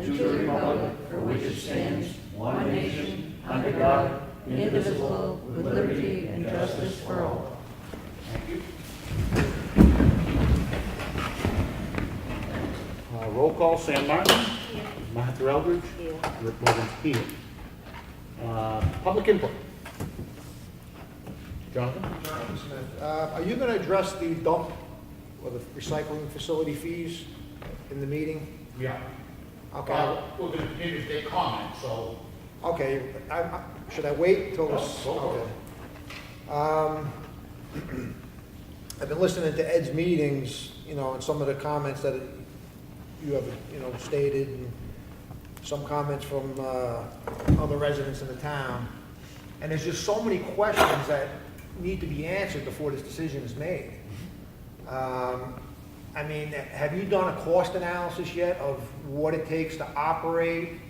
to the republic for which it stands, one nation, under God, indivisible, with liberty and justice for all. Thank you. Roll call, Sam Martin. Here. Martha Eldridge. Here. Rick Morgan's here. Public input. Jonathan? Jonathan Smith, are you going to address the dump or the recycling facility fees in the meeting? Yeah. Okay. We're going to continue to take comments, so. Okay, should I wait until this? Go for Okay. I've been listening to Ed's meetings, and some of the comments that you have, stated, and some comments from other residents in the town. And there's just so many questions that need to be answered before this decision is made. Have you done a cost analysis yet of what it takes to operate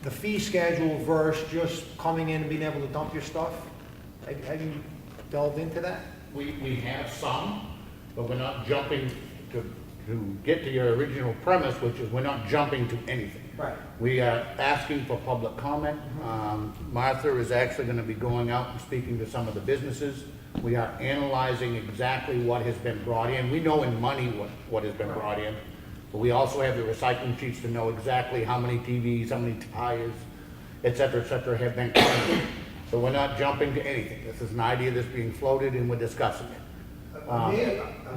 the fee schedule versus just coming in and being able to dump your stuff? Have you delved into that? We have some, but we're not jumping to get to your original premise, which is we're not jumping to anything. Right. We are asking for public comment. Martha is actually going to be going out and speaking to some of the businesses. We are analyzing exactly what has been brought in. We know in money what has been brought in, but we also have the recycling sheets to know exactly how many TVs, how many tires, et cetera, have been collected. So we're not jumping to anything. This is an idea that's being floated and we're discussing it. A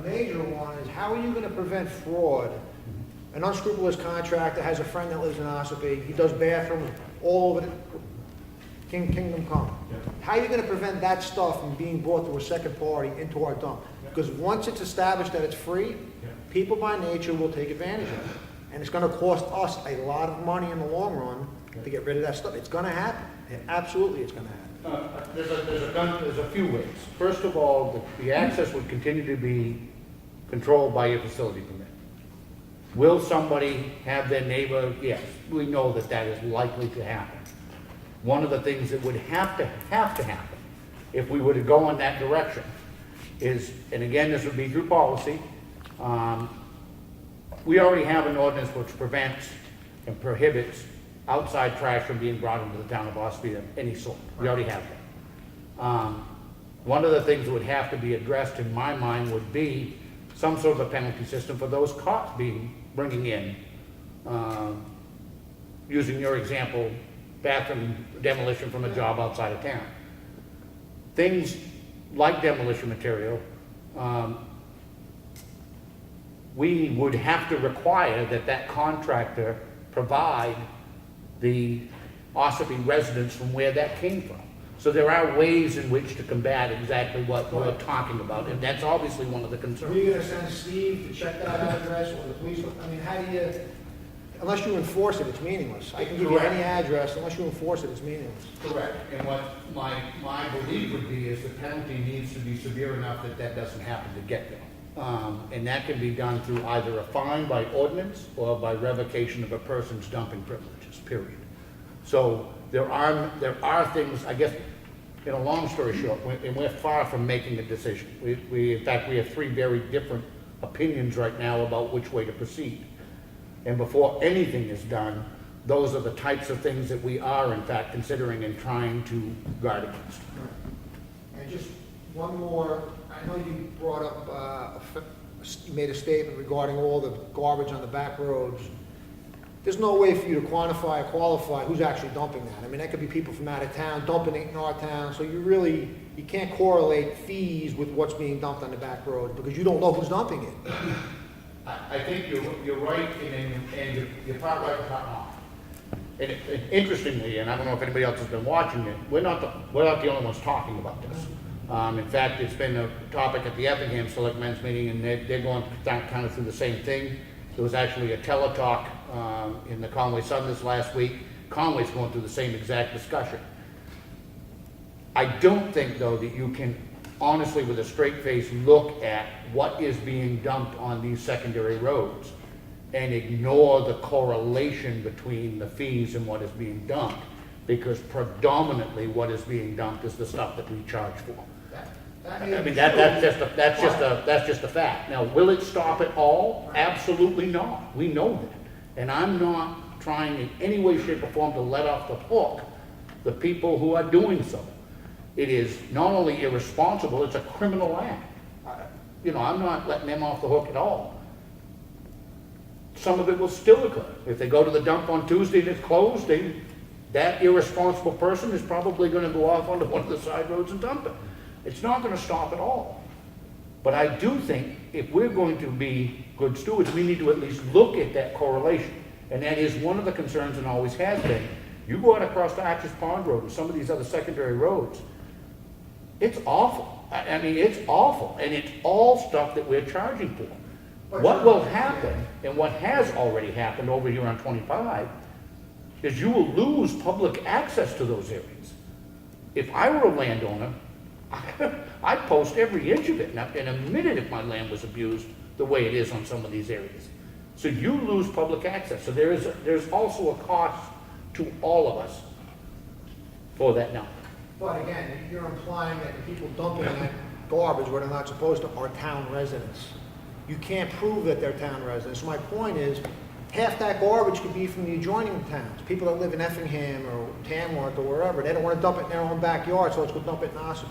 major one is, how are you going to prevent fraud? An unscrupulous contractor has a friend that lives in Ossipee. He does bathrooms all over the Kingdom Come. Yeah. How are you going to prevent that stuff from being brought to a second party into our dump? Because once it's established that it's free, people by nature will take advantage of it. And it's going to cost us a lot of money in the long run to get rid of that stuff. It's going to happen. Absolutely, it's going to happen. There's a few ways. First of all, the access would continue to be controlled by your facility permit. Will somebody have their neighbor? Yes, we know that is likely to happen. One of the things that would have to happen if we were to go in that direction is, and again, this would be through policy, we already have an ordinance which prevents and prohibits outside trash from being brought into the town of Ossipee of any sort. We already have that. One of the things that would have to be addressed in my mind would be some sort of a penalty system for those caught bringing in, using your example, bathroom demolition from a job outside of town. Things like demolition material, we would have to require that contractor provide the Ossipee residents from where that came from. So there are ways in which to combat exactly what we're talking about, and that's obviously one of the Are concerns. you going to send Steve to check that address or the police? How do you, unless you enforce it, it's meaningless. I can give you any address, unless you enforce it, it's meaningless. Correct. And what my belief would be is the penalty needs to be severe enough that doesn't happen to get there. And that can be done through either a fine by ordinance or by revocation of a person's dumping privileges, period. So there are things, I guess, in a long story short, and we're far from making a decision. In fact, we have three very different opinions right now about which way to proceed. And before anything is done, those are the types of things that we are, in fact, considering and trying to guard against. And just one more, I know you brought up, you made a statement regarding all the garbage on the back roads. There's no way for you to quantify or qualify who's actually dumping that. That could be people from out of town dumping it in our town, so you can't correlate fees with what's being dumped on the back road because you don't know who's dumping it. I think you're right, and you're part right, part wrong. And interestingly, and I don't know if anybody else has been watching it, we're not the only ones talking about this. In fact, it's been a topic at the Effingham Selectmen's meeting, and they're going kind of through the same thing. There was actually a teletalk in the Conway Sun this last week. Conway's going through the same exact discussion. I don't think, though, that you can honestly, with a straight face, look at what is being dumped on these secondary roads and ignore the correlation between the fees and what is being dumped, because predominantly what is being dumped is the stuff that we charge for. That's just a fact. Now, will it stop it all? Absolutely not. We know that. And I'm not trying in any way, shape, or form to let off the hook the people who are doing so. It is not only irresponsible, it's a criminal act. You know, I'm not letting them off the hook at all. Some of it will still occur. If they go to the dump on Tuesday and it's closed, that irresponsible person is probably gonna go off onto one of the side roads and dump it. It's not gonna stop at all. But I do think if we're going to be good stewards, we need to at least look at that correlation. And that is one of the concerns and always has been. You go out across the Arches Pond Road and some of these other secondary roads, it's awful. I mean, it's awful, and it's all stuff that we're charging for. What will happen, and what has already happened over here on 25, is you will lose public access to those areas. If I were a landowner, I'd post every inch of it in a minute if my land was abused the way it is on some of these areas. So you lose public access. So there's also a cost to all of us for that now. But again, you're implying that the people dumping that garbage where they're not supposed to are town residents. You can't prove that they're town residents. My point is, half that garbage could be from the adjoining towns. People that live in Effingham or Tamworth or wherever, they don't want to dump it in their own backyard, so let's go dump it in Ossipee.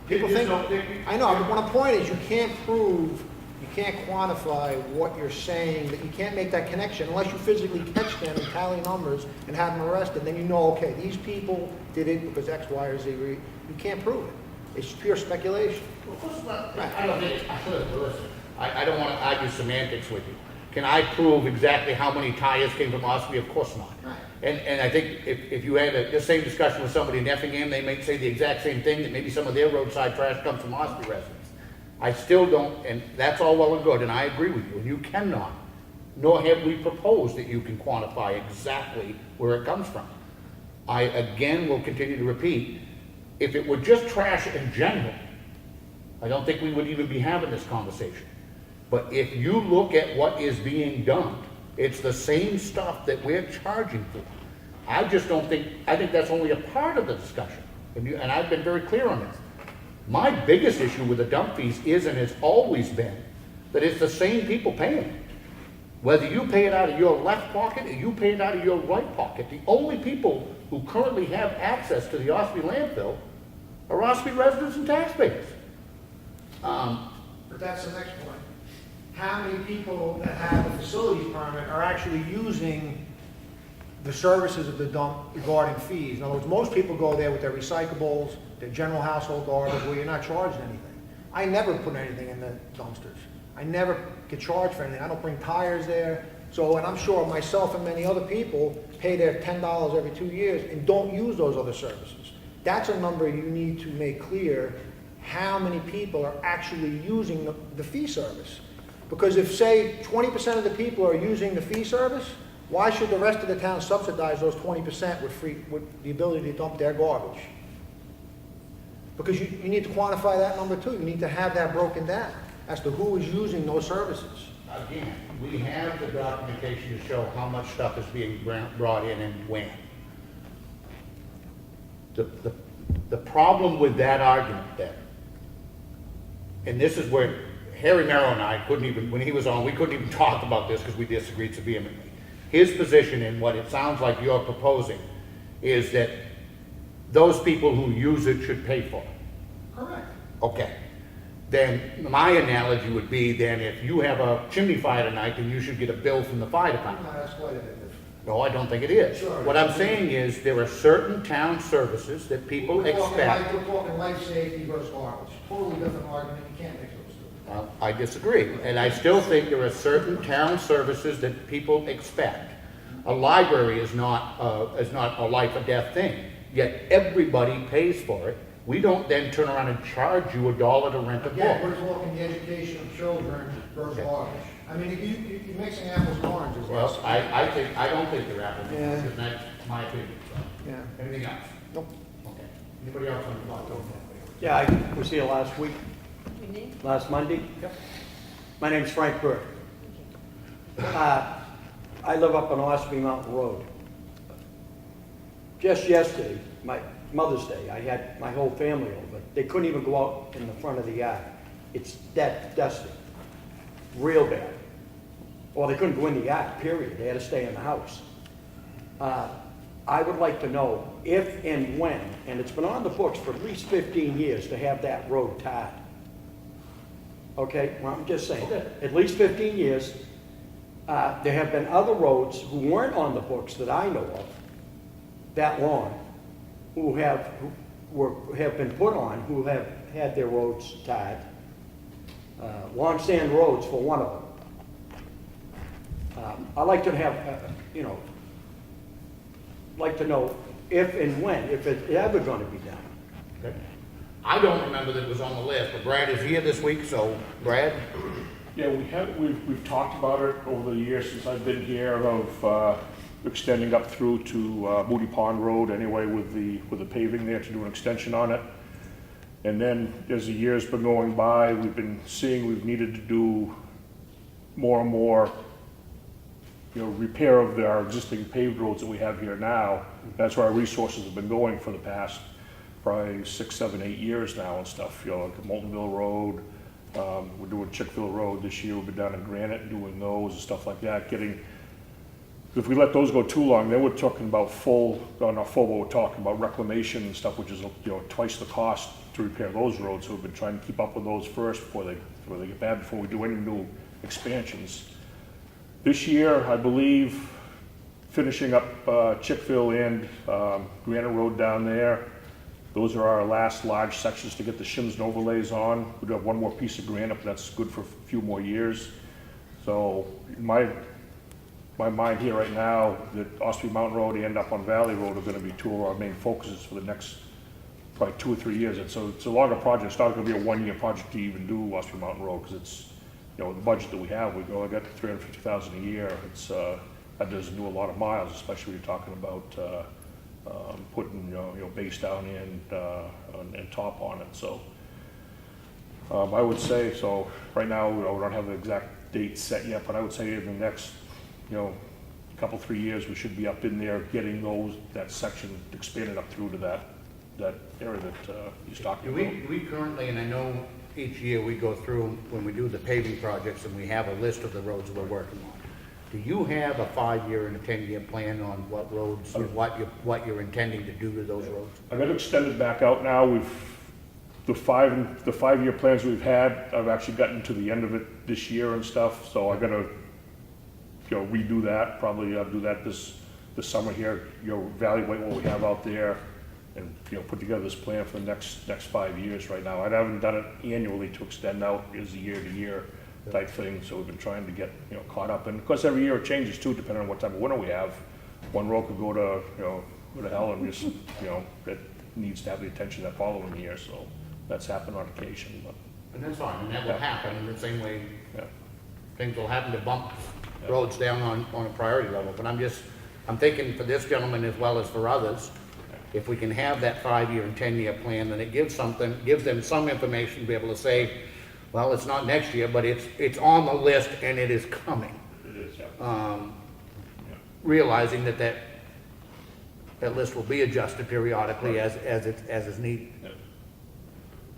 People think, I know, but my point is you can't prove, you can't quantify what you're saying, that you can't make that connection unless you physically catch them and tally numbers and have them arrested. Then you know, okay, these people did it because X, Y, or Z. You can't prove it. It's pure speculation. Well, first of all, I don't think, listen, I don't want to argue semantics with you. Can I prove exactly how many tires came from Ossipee? Of course not. Right. And I think if you had the same discussion with somebody in Effingham, they may say the exact same thing, that maybe some of their roadside trash comes from Ossipee residents. I still don't, and that's all well and good, and I agree with you, and you cannot, nor have we proposed that you can quantify exactly where it comes from. I, again, will continue to repeat, if it were just trash in general, I don't think we would even be having this conversation. But if you look at what is being done, it's the same stuff that we're charging for. I just don't think, I think that's only a part of the discussion. And I've been very clear on this. My biggest issue with the dump fees is, and has always been, that it's the same people paying it. Whether you pay it out of your left pocket or you pay it out of your right pocket, the only people who currently have access to the Ossipee landfill are Ossipee residents and taxpayers. But that's the next point. How many people that have a facilities permit are actually using the services of the dump regarding fees? In other words, most people go there with their recyclables, their general household garbage, where you're not charged anything. I never put anything in the dumpsters. I never get charged for anything. I don't bring tires there. So, and I'm sure myself and many other people pay their $10 every 2 years and don't use those other services. That's a number you need to make clear, how many people are actually using the fee service. Because if, say, 20% of the people are using the fee service, why should the rest of the town subsidize those 20% with the ability to dump their garbage? Because you need to quantify that number too. You need to have that broken down as to who is using those services. Again, we have the documentation to show how much stuff is being brought in and when. The problem with that argument then, and this is where Harry Merrill and I couldn't even, when he was on, we couldn't even talk about this because we disagreed so vehemently. His position in what it sounds like you're proposing is that those people who use it should pay for it. Correct. Okay. Then my analogy would be then if you have a chimney fire tonight, then you should get a bill from the fire department. No, that's quite a bit different. No, I don't think it is. Sure. What I'm saying is there are certain town services that people expect. We're talking life safety versus garbage. Totally different argument. You can't mix those two. I disagree, and I still think there are certain town services that people expect. A library is not a life or death thing, yet everybody pays for it. We don't then turn around and charge you $1 to rent a Again, book. we're talking the education of children versus garbage. I mean, you're mixing apples and oranges. Well, I don't think they're apples and Yeah. oranges, and that's my opinion. So. Yeah. Anything else? Nope. Okay. Anybody else on the block? Yeah, I was here last week, last Monday. Yep. My name's Frank Burke. I live up on Ossipee Mountain Road. Just yesterday, my Mother's Day, I had my whole family over. They couldn't even go out in the front of the yard. It's that dusty, real bad. or they couldn't go in the yard, period. They had to stay in the house. I would like to know if and when, and it's been on the books for at least 15 years to have that road tarred. Okay, well, I'm just saying, at least 15 years. There have been other roads who weren't on the books that I know of that long, who have been put on, who have had their roads tarred. Long Sand Roads for one of them. I'd like to have, like to know if and when, if it's ever going to be done. Okay. I don't remember that it was on the list, but Brad is here this week, so Brad? Yeah, we've talked about it over the years since I've been here of extending up through to Moody Pond Road anyway with the paving there to do an extension on it. And then as the years been going by, we've been seeing we've needed to do more and more repair of our existing paved roads that we have here now. That's where our resources have been going for the past probably 6, 7, 8 years now and stuff. Like Moultonville Road, we're doing Chickville Road this year. We've been down in Granite doing those and stuff like that. If we let those go too long, then we're talking about not full, but we're talking about reclamation and stuff, which is twice the cost to repair those roads. So we've been trying to keep up with those first before they get bad, before we do any new expansions. This year, I believe, finishing up Chickville and Granite Road down there. Those are our last large sections to get the shims and overlays on. We do have one more piece of granite, but that's good for a few more years. So my mind here right now, that Ossipee Mountain Road and Up on Valley Road are going to be two of our main focuses for the next probably 2 or 3 years. And so it's a longer project. It's not going to be a 1-year project to even do Ossipee Mountain Road because it's, the budget that we have, we've only got $350,000 a year. It's that doesn't do a lot of miles, especially when you're talking about putting base down and top on it. So I would say, so right now we don't have the exact date set yet, but I would say in the next couple 3 years we should be up in there getting that section expanded up through to that area that he's talking about. We currently, and I know each year we go through when we do the paving projects and we have a list of the roads we're working on. Do you have a 5-year and a 10-year plan on what roads, what you're intending to do to those roads? I've got to extend it back out now. The 5-year plans we've had, I've actually gotten to the end of it this year and stuff. So I'm gonna redo that. Probably I'll do that this summer here. Evaluate what we have out there, and put together this plan for the next 5 years. Right now, I haven't done it annually to extend out as a year-to-year type thing. So we've been trying to get caught up, and of course every year it changes too, depending on what type of winter we have. One road could go to hell, and just it needs to have the attention that following year. So that's happened on occasion. But and that's fine, and that will happen in the same way. Yeah. Things will happen to bump roads down on a priority level. But I'm thinking for this gentleman as well as for others, if we can have that 5-year and 10-year plan, then it gives them some information to be able to say, well, it's not next year, but it's on the list and it is coming. it is, yeah. Realizing that list will be adjusted periodically as is needed.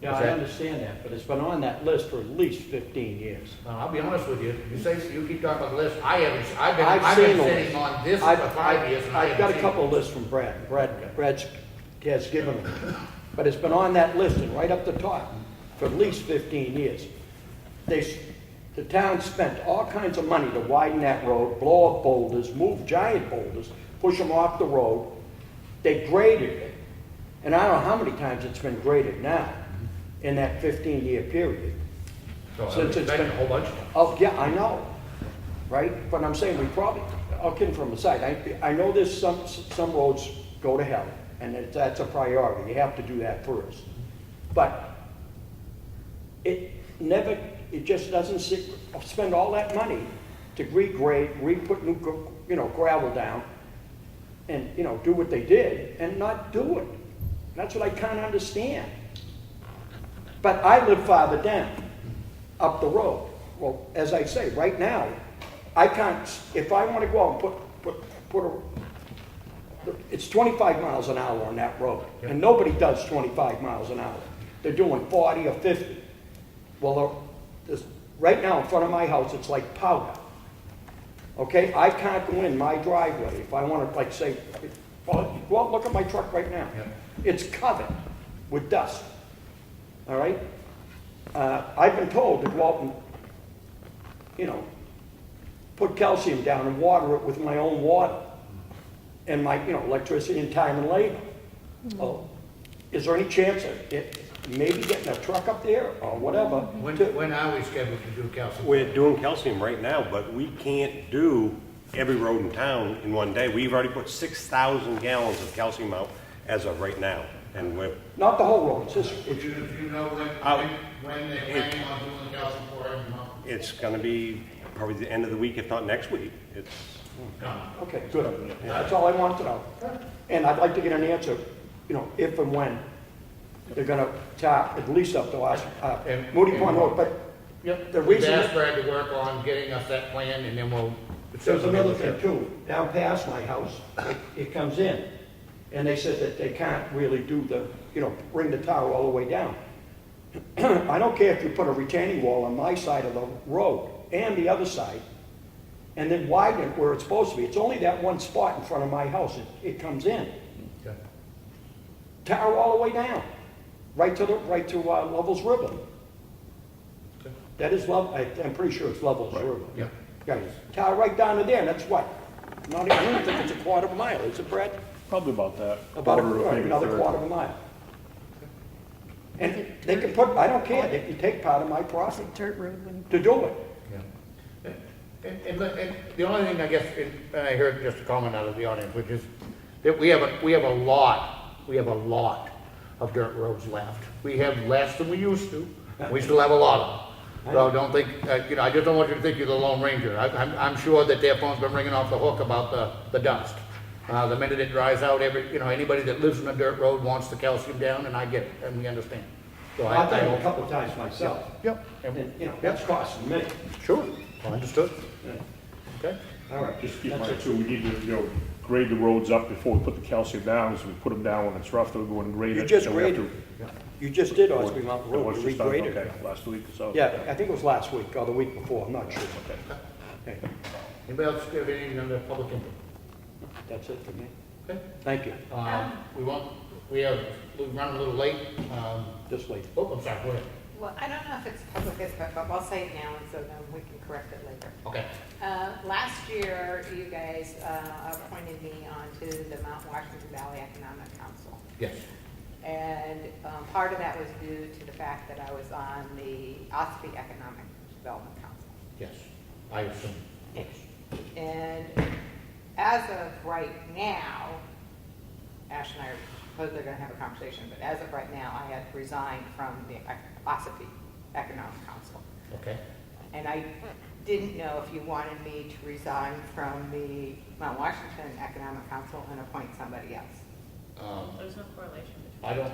Yeah, I understand that, but it's been on that list for at least 15 years. I'll be honest with you. You keep talking about the list. I've I've been seen the sitting list. on this for 5 years. And I've got a couple of lists from Brad. Brad has given them. But it's been on that list and right up the top for at least 15 years. The town spent all kinds of money to widen that road, blow up boulders, move giant boulders, push them off the road. They graded it. And I don't know how many times it's been graded now in that 15-year period. So Since it's been a whole bunch of them. Oh, yeah, I know, right? But I'm saying we probably, I'll kid from the side. I know there's some roads go to hell, and that's a priority. You have to do that first. But it just doesn't spend all that money to regrade, put new, gravel down, and, do what they did, and not do it. That's what I can't understand. But I live farther down, up the road. Well, as I say, right now, I can't, if I want to go out and it's 25 miles an hour on that road, and nobody does 25 miles an hour. They're doing 40 or 50. Well, right now in front of my house, it's like powder. Okay, I can't go in my driveway if I want to, like, say, well, go out and look at my truck right now. Yeah. It's covered with dust, all right? I've been told to go out and, you know, put calcium down and water it with my own water and my, you know, electricity and time and labor. Oh, is there any chance of it, maybe getting a truck up there or whatever? When are we scheduled to do calcium? We're doing calcium right now, but we can't do every road in town in one day. We've already put 6,000 gallons of calcium out as of right now, and we're, Not the whole road, it's just, If you know when they're planning on doing the calcium for every month? it's gonna be probably the end of the week, if not next week. It's, okay, good. That's all I want to know. And I'd like to get an answer, you know, if and when they're gonna tap at least up the last, And- Moody Pond Road, but Yep. The We've reason asked that- Brad to work on getting us that plan, and then we'll. there's another thing too. Down past my house, it comes in, and they said that they can't really do the, you know, bring the tower all the way down. I don't care if you put a retaining wall on my side of the road and the other side, and then widen it where it's supposed to be. It's only that one spot in front of my house. It comes in. Okay. Tower all the way down, right to Lovell's River. Okay. That is I'm pretty sure it's Lovell's River. Yeah. Yeah, tower right down to there, and that's what? Not even, I don't think it's a quarter of a mile, is it, Brad? Probably about that. About Quarter, maybe another third. quarter of a mile. And they can put, I don't care, they can take part of my property Dirt road when. to do it. Yeah. And the only thing, I guess, and I heard just a comment out of the audience, which is that we have a lot of dirt roads left. We have less than we used to. We still have a lot of them. So don't think, you know, I just don't want you to think you're the Lone Ranger. I'm sure that their phone's been ringing off the hook about the dust. The minute it dries out, anybody that lives in a dirt road wants the calcium down, and I get it, and we understand. So I've done it a don't. couple of times myself, Yep. and, you know, that's costing me. Sure, understood. Okay. All right. Just keep in That's mind it. too, we need to, you know, grade the roads up before we put the calcium down, so we put them down when it's rough, then we go and grade it. You just then we have graded, to- you just did It Ossipee Mountain was Road, you just done, regraded okay, it. last week or so. Yeah, I think it was last week or the week before, I'm not sure. Okay. Okay, Anybody else have anything under public input? that's it for me. Okay. Thank you. We've run a little late. This late. Oh, I'm sorry, go ahead. Well, I don't know if it's public input, but I'll say it now, and so then we can correct it later. Okay. Last year, you guys appointed me onto the Mount Washington Valley Economic Council. Yes. And part of that was due to the fact that I was on the Ossipee Economic Development Council. Yes. I assume. Yes. And as of right now, Ash and I are supposedly going to have a conversation, but as of right now, I had resigned from the Ossipee Economic Council. Okay. And I didn't know if you wanted me to resign from the Mount Washington Economic Council and appoint somebody else. There's no correlation between. I don't,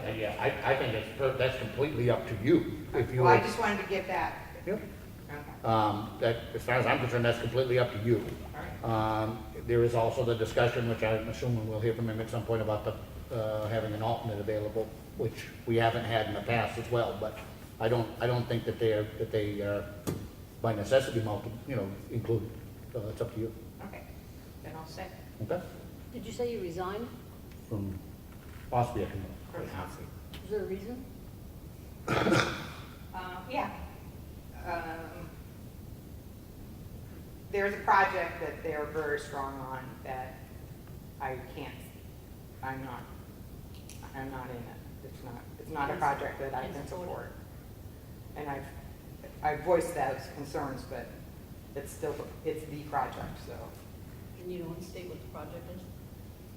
I think that's completely up to you. If you. Well, I just wanted to get that. Yep. Okay. That, as far as I'm concerned, that's completely up to you. All right. There is also the discussion, which I'm assuming we'll hear from him at some point about having an alternate available, which we haven't had in the past as well, but I don't think that they are by necessity included. So it's up to you. Okay. Then I'll say Okay? Did you say you resigned? From Ossipee, I can. from Ossipee. Is there a reason? Yeah. There's a project that they're very strong on that I'm not in it. It's not a project that I can support. And I've voiced those concerns, but it's the project, so. And you don't want to state what the project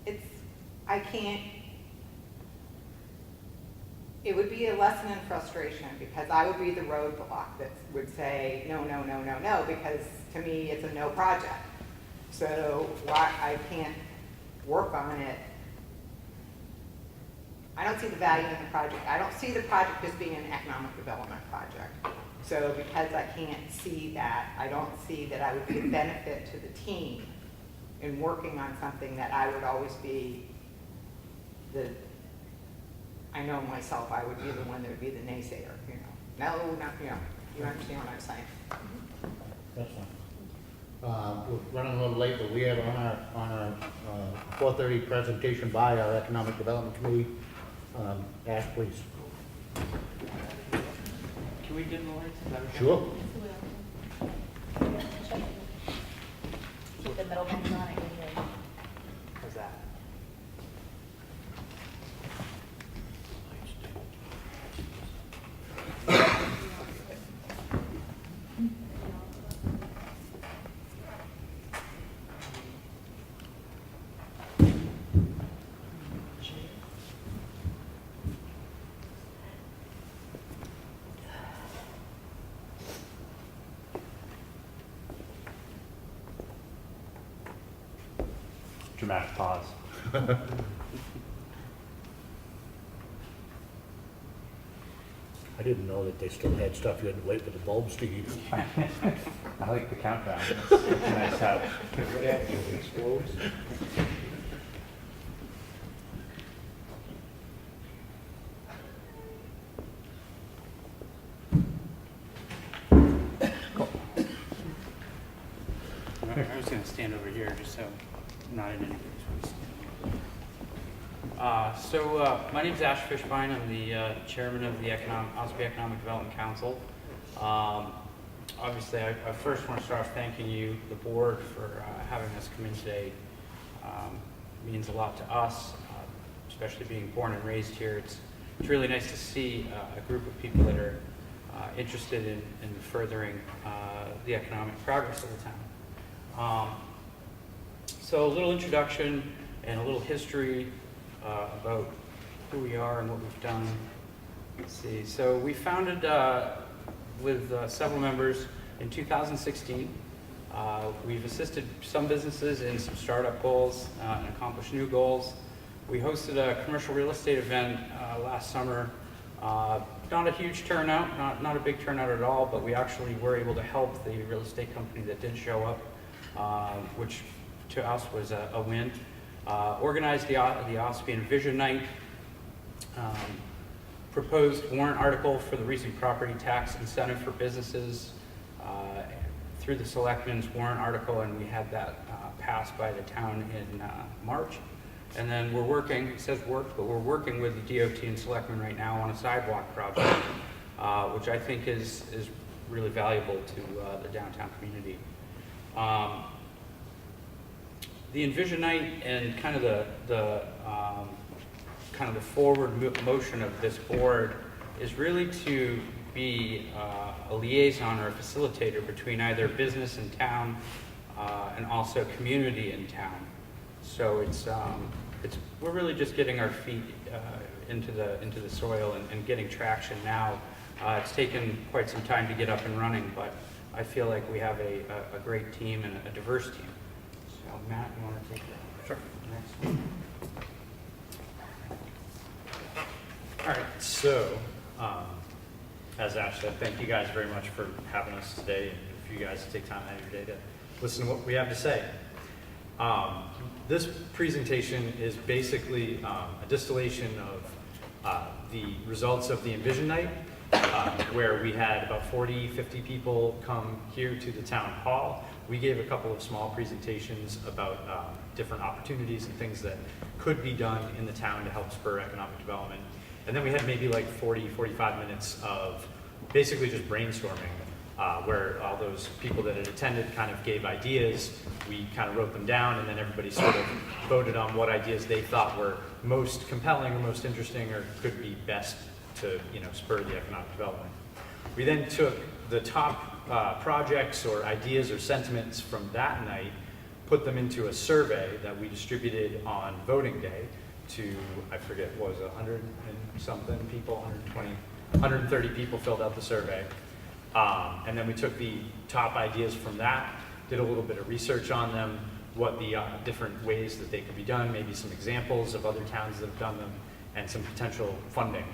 is? It would be a lesson in frustration because I would be the roadblock that would say, no, no, no, no, no, because to me, it's a no project. So why I can't work on it. I don't see the value in the project. I don't see the project as being an economic development project. So because I can't see that, I don't see that I would be a benefit to the team in working on something that I would always be I know myself, I would be the one that would be the naysayer, you know. No, not, you understand what I'm saying. That's fine. We're running a little late, but we have on our 4:30 presentation by our Economic Development Committee. Ash, please. Can we dim the lights? Is that okay? Sure. Keep the middle ones on it. How's that? Dramatic pause. I didn't know that they still had stuff you had to wait for the bulbs to heat. I like the countdown. It's a nice help. What actually explodes? I was going to stand over here just so I'm not in anybody's way. My name is Ash Fishbein. I'm the chairman of the Ossipee Economic Development Council. Obviously, I first want to start off thanking you, the board, for having us come in today. It means a lot to us, especially being born and raised here. It's really nice to see a group of people that are interested in furthering the economic progress of the town. So a little introduction and a little history about who we are and what we've done. Let's see. So we founded with several members in 2016. We've assisted some businesses in some startup goals and accomplished new goals. We hosted a commercial real estate event last summer. Not a huge turnout, not a big turnout at all, but we actually were able to help the real estate company that did show up, which to us was a win. Organized the Ossipee Vision Night, proposed warrant article for the recent property tax incentive for businesses through the Selectmen's warrant article, and we had that passed by the town in March. And then we're working, it says work, but we're working with the DOT and Selectmen right now on a sidewalk project, which I think is really valuable to the downtown community. The Envision Night and kind of the forward motion of this board is really to be a liaison or a facilitator between either business in town and also community in town. So we're really just getting our feet into the soil and getting traction now. It's taken quite some time to get up and running, but I feel like we have a great team and a diverse team. So Matt, you want to take that? Sure. Next one. All right, so, as Ash said, thank you guys very much for having us today, and for you guys to take time out of your day to listen to what we have to say. This presentation is basically a distillation of the results of the Envision Night, where we had about 40, 50 people come here to the town hall. We gave a couple of small presentations about different opportunities and things that could be done in the town to help spur economic development. And then we had maybe like 40, 45 minutes of basically just brainstorming, where all those people that had attended kind of gave ideas. We kind of wrote them down, and then everybody sort of voted on what ideas they thought were most compelling or most interesting or could be best to, spur the economic development. We then took the top projects or ideas or sentiments from that night, put them into a survey that we distributed on voting day to, I forget, what was it, 100 and something people, 120, 130 people filled out the survey. And then we took the top ideas from that, did a little bit of research on them, what the different ways that they could be done, maybe some examples of other towns that have done them, and some potential funding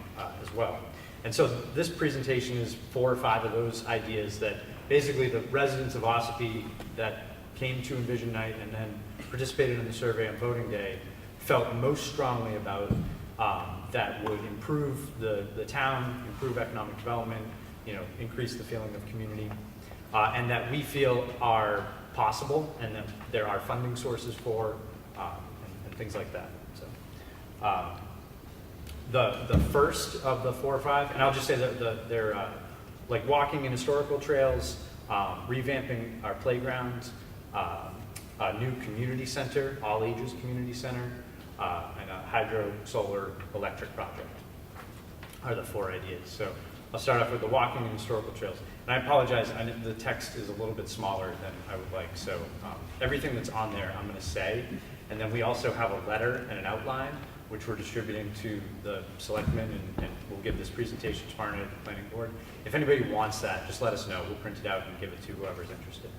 as well. And so this presentation is 4 or 5 of those ideas that basically the residents of Ossipee that came to Envision Night and then participated in the survey on voting day felt most strongly about that would improve the town, improve economic development, increase the feeling of community, and that we feel are possible, and then there are funding sources for, and things like that. So, the first of the 4 or 5, and I'll just say that they're like walking in historical trails, revamping our playgrounds, a new community center, all ages community center, and a hydro solar electric project are the 4 ideas. So I'll start off with the walking and historical trails. And I apologize, the text is a little bit smaller than I would like. So everything that's on there I'm going to say. And then we also have a letter and an outline, which we're distributing to the selectmen, and we'll give this presentation tomorrow night at the planning board. If anybody wants that, just let us know. We'll print it out and give it to whoever's interested.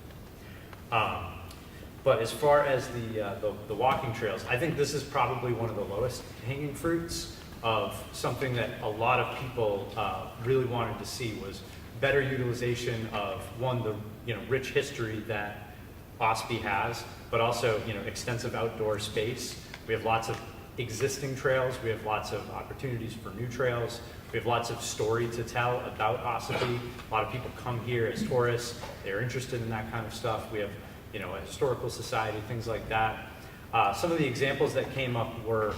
But as far as the walking trails, I think this is probably one of the lowest hanging fruits of something that a lot of people really wanted to see, was better utilization of, one, the rich history that Ossipee has, but also extensive outdoor space. We have lots of existing trails. We have lots of opportunities for new trails. We have lots of story to tell about Ossipee. A lot of people come here as tourists. They're interested in that kind of stuff. We have a historical society, things like that. Some of the examples that came up were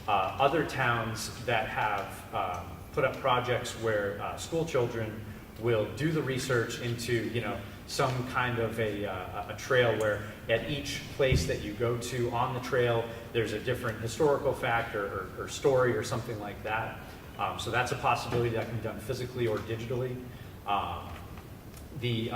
other towns that have put up projects where school children will do the research into some kind of a trail, where at each place that you go to on the trail there's a different historical fact or story or something like that. So that's a possibility that can be done physically or digitally. The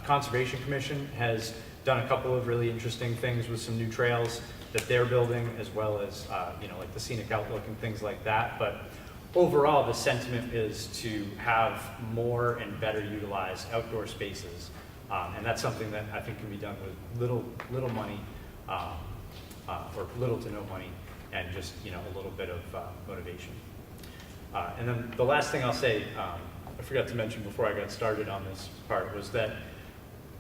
Conservation Commission has done a couple of really interesting things with some new trails that they're building, as well as like the scenic outlook and things like that. But overall, the sentiment is to have more and better utilized outdoor spaces, and that's something that I think can be done with little money, or little to no money, and just a little bit of motivation. And then the last thing I'll say, I forgot to mention before I got started on this part, was that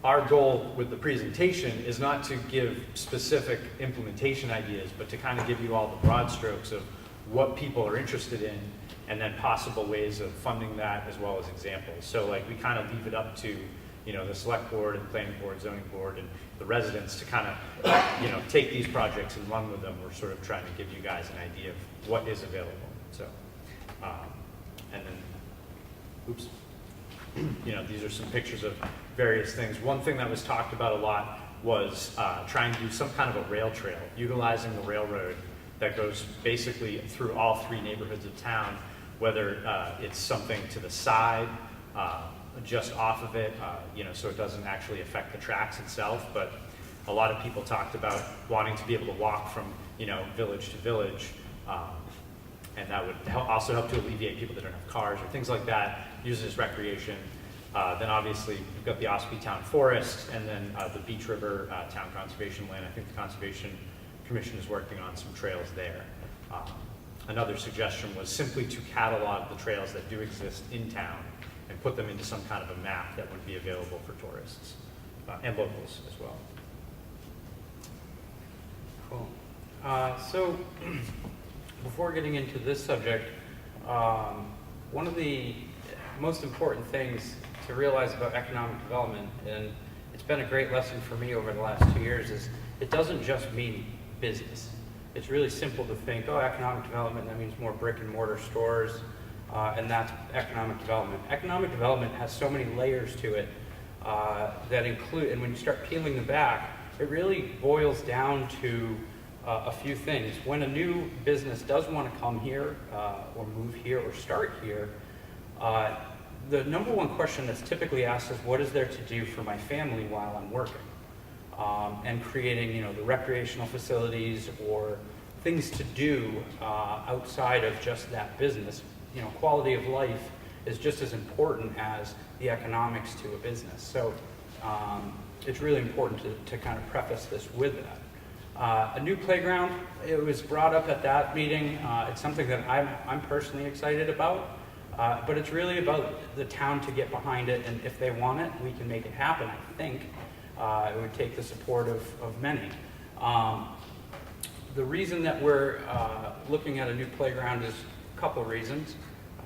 our goal with the presentation is not to give specific implementation ideas, but to kind of give you all the broad strokes of what people are interested in, and then possible ways of funding that, as well as examples. So like we kind of leave it up to the select board and planning board, zoning board, and the residents to kind of take these projects and run with them. We're sort of trying to give you guys an idea of what is available. So, and then, oops. These are some pictures of various things. One thing that was talked about a lot was trying to do some kind of a rail trail, utilizing the railroad that goes basically through all 3 neighborhoods of town, whether it's something to the side, just off of it, so it doesn't actually affect the tracks itself. But a lot of people talked about wanting to be able to walk from village to village, and that would also help to alleviate people that don't have cars or things like that, use it as recreation. Then obviously you've got the Ossipee Town Forest, and then the Beach River Town Conservation Land. I think the Conservation Commission is working on some trails there. Another suggestion was simply to catalog the trails that do exist in town and put them into some kind of a map that would be available for tourists and locals as well. Cool. So before getting into this subject, one of the most important things to realize about economic development, and it's been a great lesson for me over the last 2 years, is it doesn't just mean business. It's really simple to think, oh, economic development, that means more brick and mortar stores, and that's economic development. Economic development has so many layers to it that include, and when you start peeling them back, it really boils down to a few things. When a new business does want to come here, or move here, or start here, the number one question that's typically asked is, what is there to do for my family while I'm working? And creating, the recreational facilities or things to do outside of just that business. Quality of life is just as important as the economics to a business. So it's really important to kind of preface this with that. A new playground, it was brought up at that meeting. It's something that I'm personally excited about. But it's really about the town to get behind it, and if they want it, we can make it happen, I think. It would take the support of many. The reason that we're looking at a new playground is a couple reasons.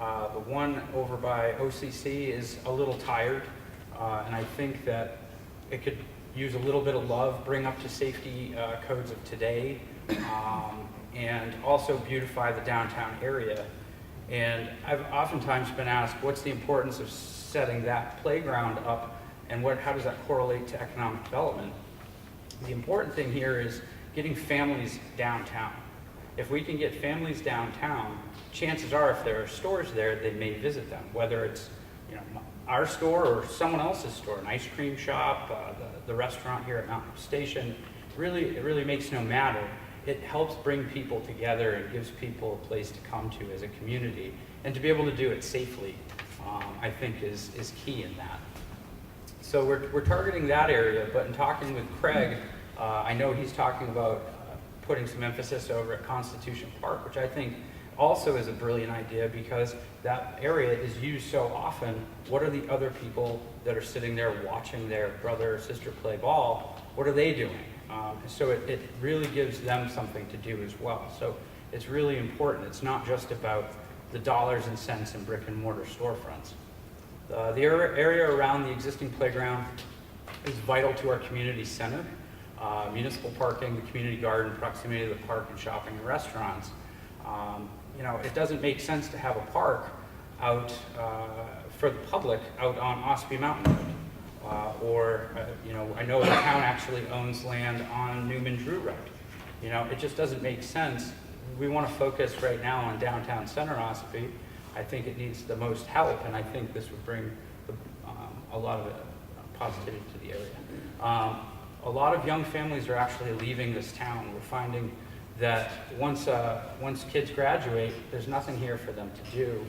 The one over by OCC is a little tired, and I think that it could use a little bit of love, bring up to safety codes of today, and also beautify the downtown area. And I've oftentimes been asked, what's the importance of setting that playground up, and how does that correlate to economic development? The important thing here is getting families downtown. If we can get families downtown, chances are if there are stores there, they may visit them, whether it's our store or someone else's store, an ice cream shop, the restaurant here at Mountain Station. It really makes no matter. It helps bring people together and gives people a place to come to as a community. And to be able to do it safely, I think is key in that. So we're targeting that area, but in talking with Craig, I know he's talking about putting some emphasis over at Constitution Park, which I think also is a brilliant idea because that area is used so often. What are the other people that are sitting there watching their brother or sister play ball? What are they doing? So it really gives them something to do as well. So it's really important. It's not just about the dollars and cents in brick and mortar storefronts. The area around the existing playground is vital to our community center. Municipal parking, the community garden, proximity to the park, and shopping and restaurants. It doesn't make sense to have a park out for the public out on Ossipee Mountain Road. I know the town actually owns land on Newman Drew Road. It just doesn't make sense. We want to focus right now on downtown center Ossipee. I think it needs the most help, and I think this would bring a lot of positivity to the area. A lot of young families are actually leaving this town. We're finding that once kids graduate, there's nothing here for them to do.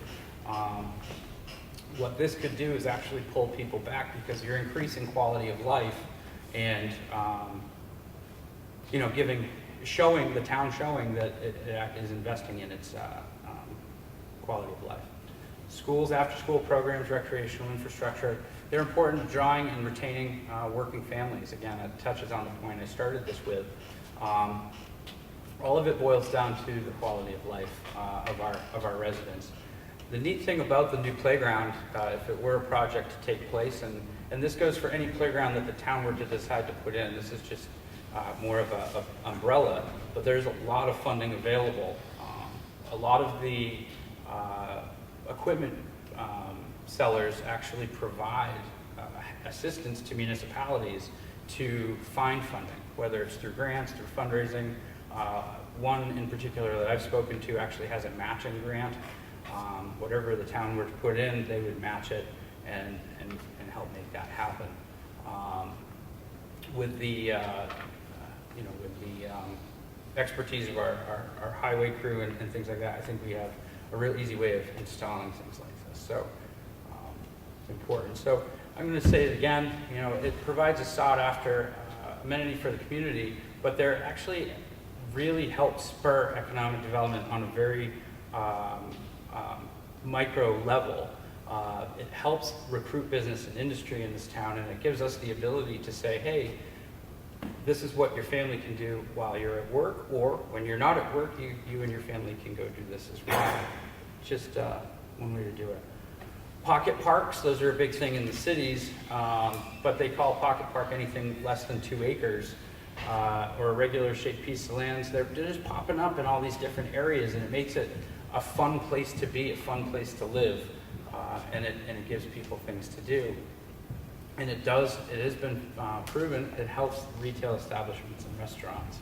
What this could do is actually pull people back because you're increasing quality of life and showing that it is investing in its quality of life. Schools, after-school programs, recreational infrastructure, they're important to drawing and retaining working families. Again, it touches on the point I started this with. All of it boils down to the quality of life of our residents. The neat thing about the new playground, if it were a project to take place, and this goes for any playground that the town were to decide to put in, this is just more of an umbrella, but there's a lot of funding available. A lot of the equipment sellers actually provide assistance to municipalities to find funding, whether it's through grants, through fundraising. One in particular that I've spoken to actually has a matching grant. Whatever the town were to put in, they would match it and help make that happen. With the expertise of our highway crew and things like that, I think we have a real easy way of installing things like this. So it's important. So I'm going to say it again. It provides a sought-after amenity for the community, but they're actually really help spur economic development on a very micro level. It helps recruit business and industry in this town, and it gives us the ability to say, hey, this is what your family can do while you're at work, or when you're not at work, you and your family can go do this as well. Just one way to do it. Pocket parks, those are a big thing in the cities, but they call pocket park anything less than 2 acres. Or a regular shaped piece of land. They're just popping up in all these different areas, and it makes it a fun place to be, a fun place to live, and it gives people things to do. And it has been proven, it helps retail establishments and restaurants.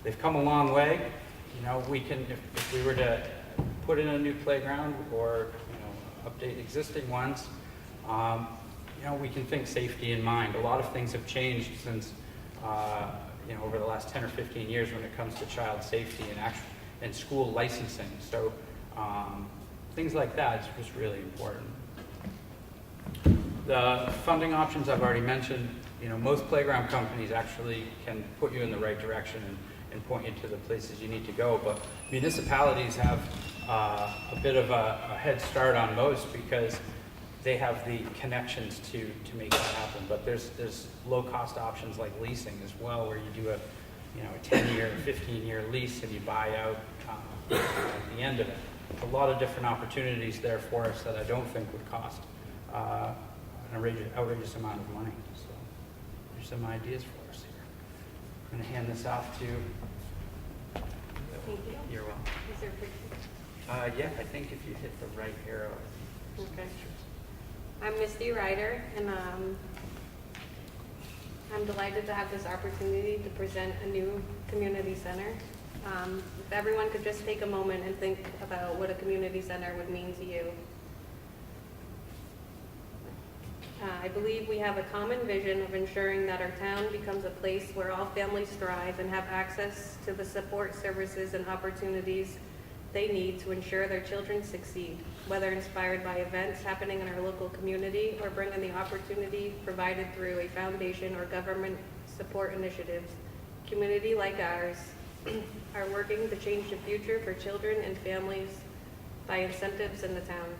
They've come a long way. We can, if we were to put in a new playground or update existing ones, we can think safety in mind. A lot of things have changed since, over the last 10 or 15 years when it comes to child safety and school licensing. So things like that is just really important. The funding options I've already mentioned. Most playground companies actually can put you in the right direction and point you to the places you need to go. But municipalities have a bit of a head start on most because they have the connections to make that happen. But there's low-cost options like leasing as well, where you do a 10-year, 15-year lease and you buy out at the end of it. A lot of different opportunities there for us that I don't think would cost an outrageous amount of money. So. through some ideas for us here. I'm going to hand this off to. Thank you. You're welcome. Is there a picture? Yeah, I think if you hit the right arrow. there's some Okay. pictures. I'm Misty Ryder, and I'm delighted to have this opportunity to present a new community center. If everyone could just take a moment and think about what a community center would mean to you. I believe we have a common vision of ensuring that our town becomes a place where all families thrive and have access to the support services and opportunities they need to ensure their children succeed, whether inspired by events happening in our local community or bringing the opportunity provided through a foundation or government support initiatives. Community like ours are working to change the future for children and families by incentives in the town.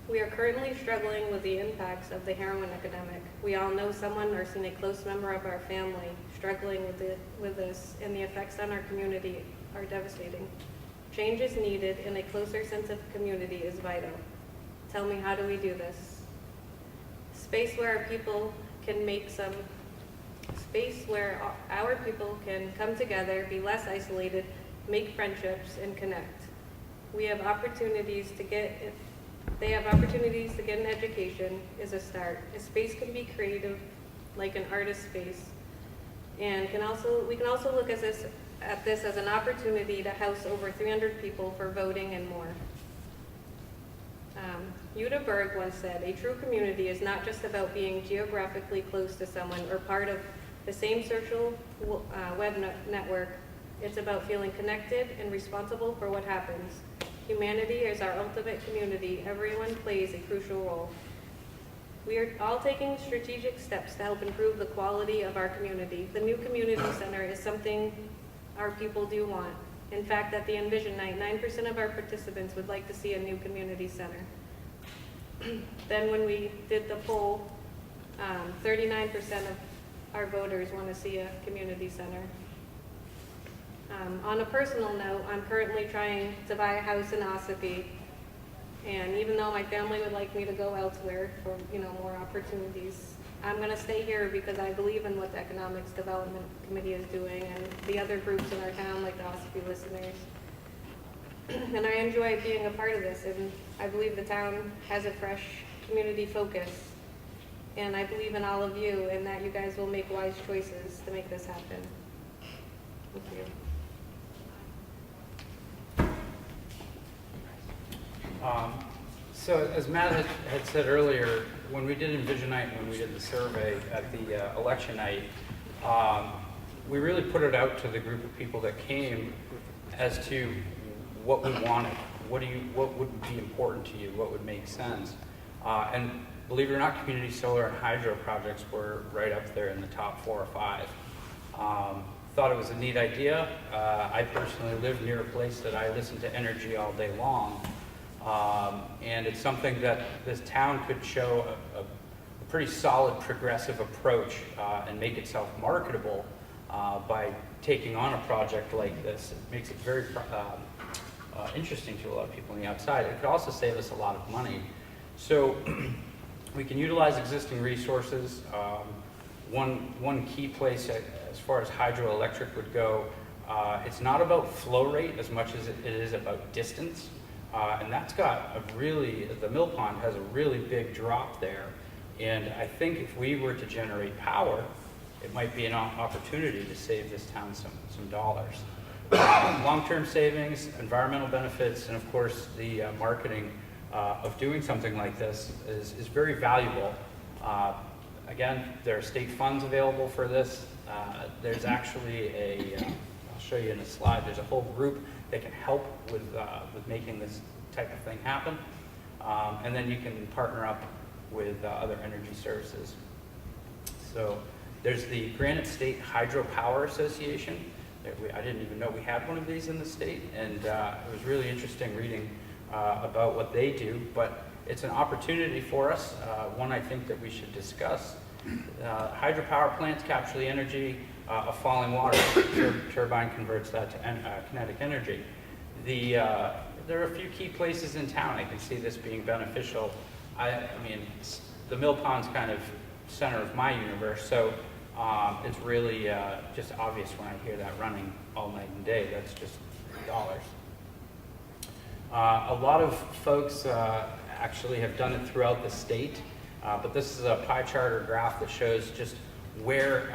We are currently struggling with the impacts of the heroin epidemic. We all know someone or seen a close member of our family struggling with this, and the effects on our community are devastating. Change is needed, and a closer sense of community is vital. Tell me, how do we do this? Space where our people can come together, be less isolated, make friendships, and connect. They have opportunities to get an education is a start. A space can be creative, like an artist space, and we can also look at this as an opportunity to house over 300 people for voting and more. Uta Berg once said, "A true community is not just about being geographically close to someone or part of the same social web network. It's about feeling connected and responsible for what happens. Humanity is our ultimate community. Everyone plays a crucial role." We are all taking strategic steps to help improve the quality of our community. The new community center is something our people do want. In fact, at the Envision Night, 9% of our participants would like to see a new community center. Then when we did the poll, 39% of our voters want to see a community center. On a personal note, I'm currently trying to buy a house in Ossipee, and even though my family would like me to go elsewhere for more opportunities, I'm going to stay here because I believe in what the Economics Development Committee is doing and the other groups in our town, like the Ossipee Listeners. And I enjoy being a part of this, and I believe the town has a fresh community focus. And I believe in all of you and that you guys will make wise choices to make this happen. Thank you. So as Matt had said earlier, when we did Envision Night, when we did the survey at the election night, we really put it out to the group of people that came as to what we wanted, what would be important to you, what would make sense. And believe it or not, community solar and hydro projects were right up there in the top 4 or 5. Thought it was a neat idea. I personally live near a place that I listen to energy all day long. And it's something that this town could show a pretty solid progressive approach and make itself marketable by taking on a project like this. It makes it very interesting to a lot of people on the outside. It could also save us a lot of money. So we can utilize existing resources. One key place as far as hydroelectric would go, it's not about flow rate as much as it is about distance. And that's got the mill pond has a really big drop there. And I think if we were to generate power, it might be an opportunity to save this town some dollars. Long-term savings, environmental benefits, and of course the marketing of doing something like this is very valuable. Again, there are state funds available for this. There's actually I'll show you in a slide, there's a whole group that can help with making this type of thing happen. And then you can partner up with other energy services. So there's the Granite State Hydropower Association. I didn't even know we had one of these in the state, and it was really interesting reading about what they do, but it's an opportunity for us, one I think that we should discuss. Hydropower plants capture the energy of falling water. Turbine converts that to kinetic energy. There are a few key places in town I can see this being beneficial. I mean, the mill pond's kind of center of my universe. So it's really just obvious when I hear that running all night and day. That's just dollars. A lot of folks actually have done it throughout the state, but this is a pie chart or graph that shows just where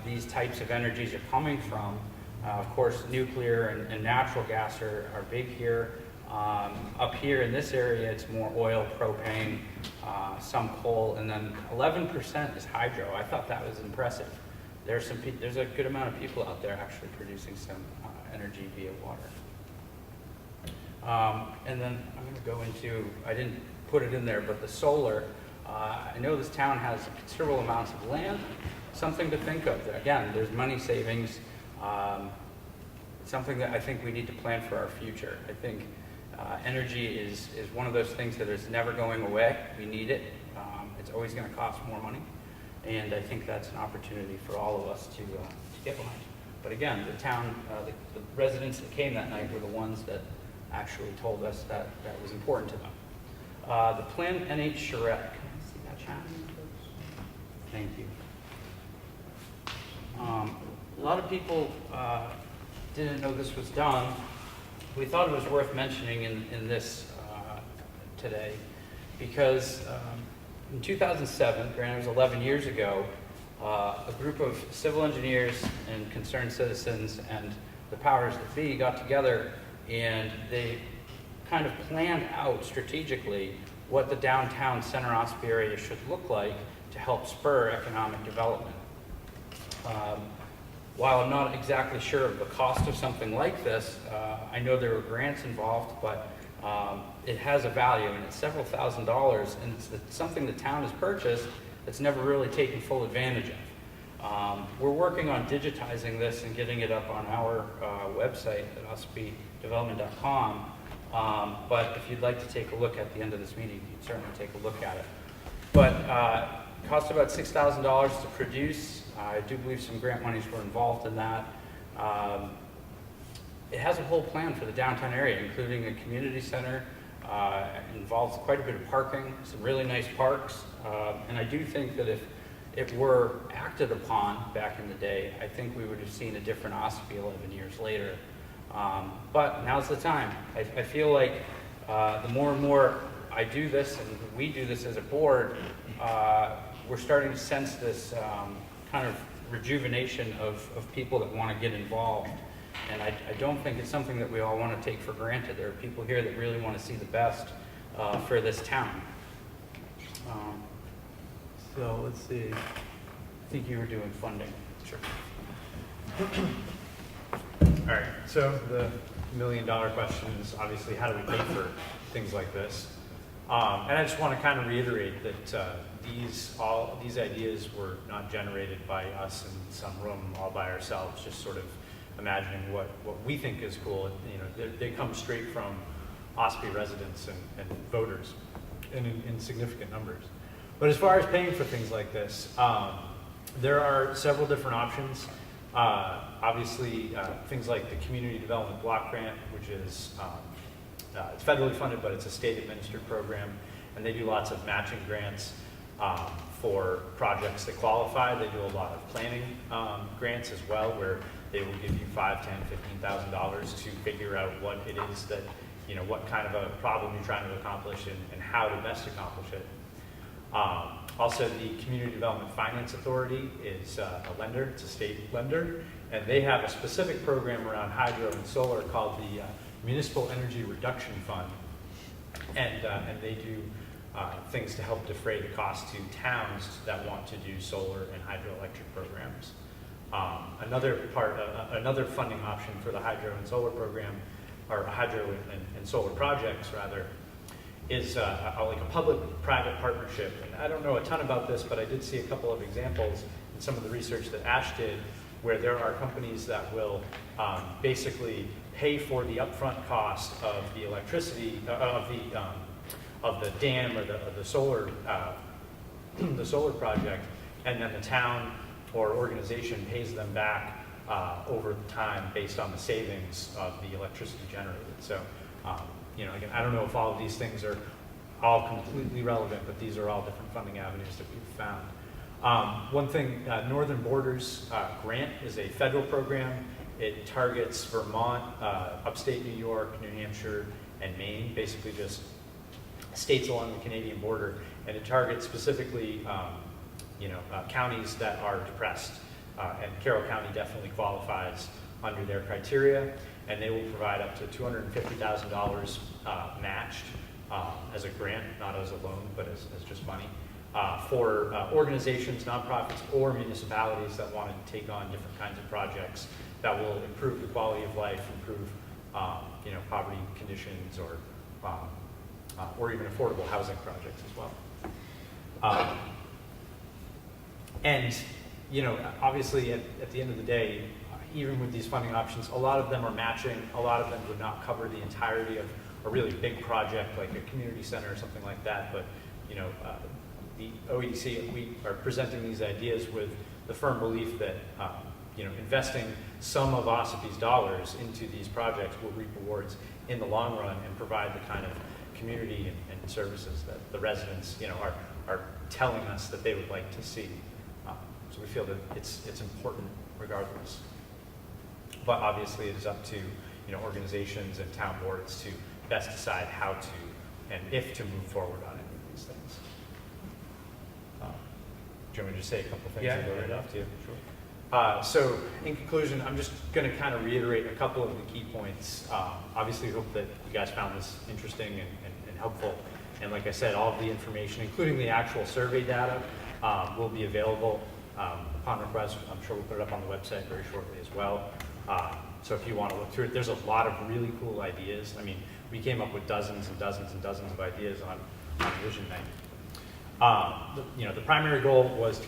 these types of energies are coming from. Of course, nuclear and natural gas are big here. Up here in this area, it's more oil, propane, some coal, and then 11% is hydro. I thought that was impressive. There's a good amount of people out there actually producing some energy via water. And then I'm going to go into, I didn't put it in there, but the solar. I know this town has considerable amounts of land. Something to think of. Again, there's money savings. It's something that I think we need to plan for our future. I think energy is one of those things that is never going away. We need it. It's always going to cost more money. And I think that's an opportunity for all of us to get behind. But again, the town, the residents that came that night were the ones that actually told us that that was important to them. The Plan NH charrette. Can I see that chat? Thank you. A lot of people didn't know this was done. We thought it was worth mentioning in this today because in 2007, granted it was 11 years ago, a group of civil engineers and concerned citizens and the powers that be got together and they kind of planned out strategically what the downtown center Ossipee area should look like to help spur economic development. While I'm not exactly sure of the cost of something like this, I know there were grants involved, but it has a value and it's several $1,000s, and it's something the town has purchased that's never really taken full advantage of. We're working on digitizing this and getting it up on our website at OssipeeDevelopment.com, but if you'd like to take a look at the end of this meeting, you can certainly take a look at it. But it cost about $6,000 to produce. I do believe some grant monies were involved in that. It has a whole plan for the downtown area, including a community center. It involves quite a bit of parking, some really nice parks. And I do think that if it were acted upon back in the day, I think we would have seen a different Ossipee 11 years later. But now's the time. I feel like the more and more I do this and we do this as a board, we're starting to sense this kind of rejuvenation of people that want to get involved. And I don't think it's something that we all want to take for granted. There are people here that really want to see the best for this town. So let's see. I think you were doing funding. Sure. All right, so the million-dollar question is obviously how do we pay for things like this? And I just want to kind of reiterate that these ideas were not generated by us in some room all by ourselves, just sort of imagining what we think is cool. You know, they come straight from Ossipee residents and voters in significant numbers. But as far as paying for things like this, there are several different options. Obviously, things like the Community Development Block Grant, which is it's federally funded, but it's a state-administered program, and they do lots of matching grants for projects that qualify. They do a lot of planning grants as well, where they will give you $5,000, $10,000, $15,000 to figure out what it is that, you know, what kind of a problem you're trying to accomplish and how to best accomplish it. Also, the Community Development Finance Authority is a lender, it's a state lender, and they have a specific program around hydro and solar called the Municipal Energy Reduction Fund. And they do things to help defray the cost to towns that want to do solar and hydroelectric programs. Another funding option for the hydro and solar program, or hydro and solar projects rather, is like a public-private partnership. And I don't know a ton about this, but I did see a couple of examples in some of the research that Ash did, where there are companies that will basically pay for the upfront cost of the electricity of the dam or the solar the solar project, and then the town or organization pays them back over time based on the savings of the electricity generated. So, you know, again, I don't know if all of these things are all completely relevant, but these are all different funding avenues that we've found. One thing, Northern Borders Grant is a federal program. It targets Vermont, upstate New York, New Hampshire, and Maine, basically just states along the Canadian border, and it targets specifically counties that are depressed. And Carroll County definitely qualifies under their criteria, and they will provide up to $250,000 matched as a grant, not as a loan, but as just money, for organizations, nonprofits, or municipalities that want to take on different kinds of projects that will improve the quality of life, improve poverty conditions, or even affordable housing projects as well. And obviously at the end of the day, even with these funding options, a lot of them are matching. A lot of them would not cover the entirety of a really big project like a community center or something like that. But the OEDC, we are presenting these ideas with the firm belief that investing some of Ossipee's dollars into these projects will reap rewards in the long run and provide the kind of community and services that the residents are telling us that they would like to see. So we feel that it's important regardless. But obviously it is up to organizations and town boards to best decide how to and if to move forward on any of these things. Do you want me to just say a couple things and go right off to you? Sure. So in conclusion, I'm just going to kind of reiterate a couple of the key points. Obviously, we hope that you guys found this interesting and helpful. And like I said, all of the information, including the actual survey data, will be available upon request. I'm sure we'll put it up on the website very shortly as well. So if you want to look through it, there's a lot of really cool ideas. I mean, we came up with dozens and dozens and dozens of ideas on Vision Night. The primary goal was to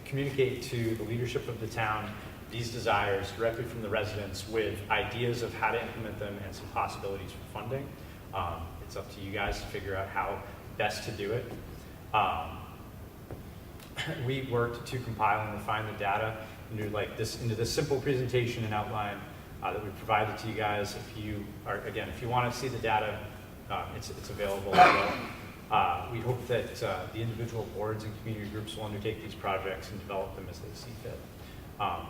communicate to the leadership of the town these desires directly from the residents with ideas of how to implement them and some possibilities for funding. It's up to you guys to figure out how best to do it. We worked to compile and refine the data into this simple presentation and outline that we provided to you guys. If you want to see the data, it's available as well. We hope that the individual boards and community groups will undertake these projects and develop them as they see fit.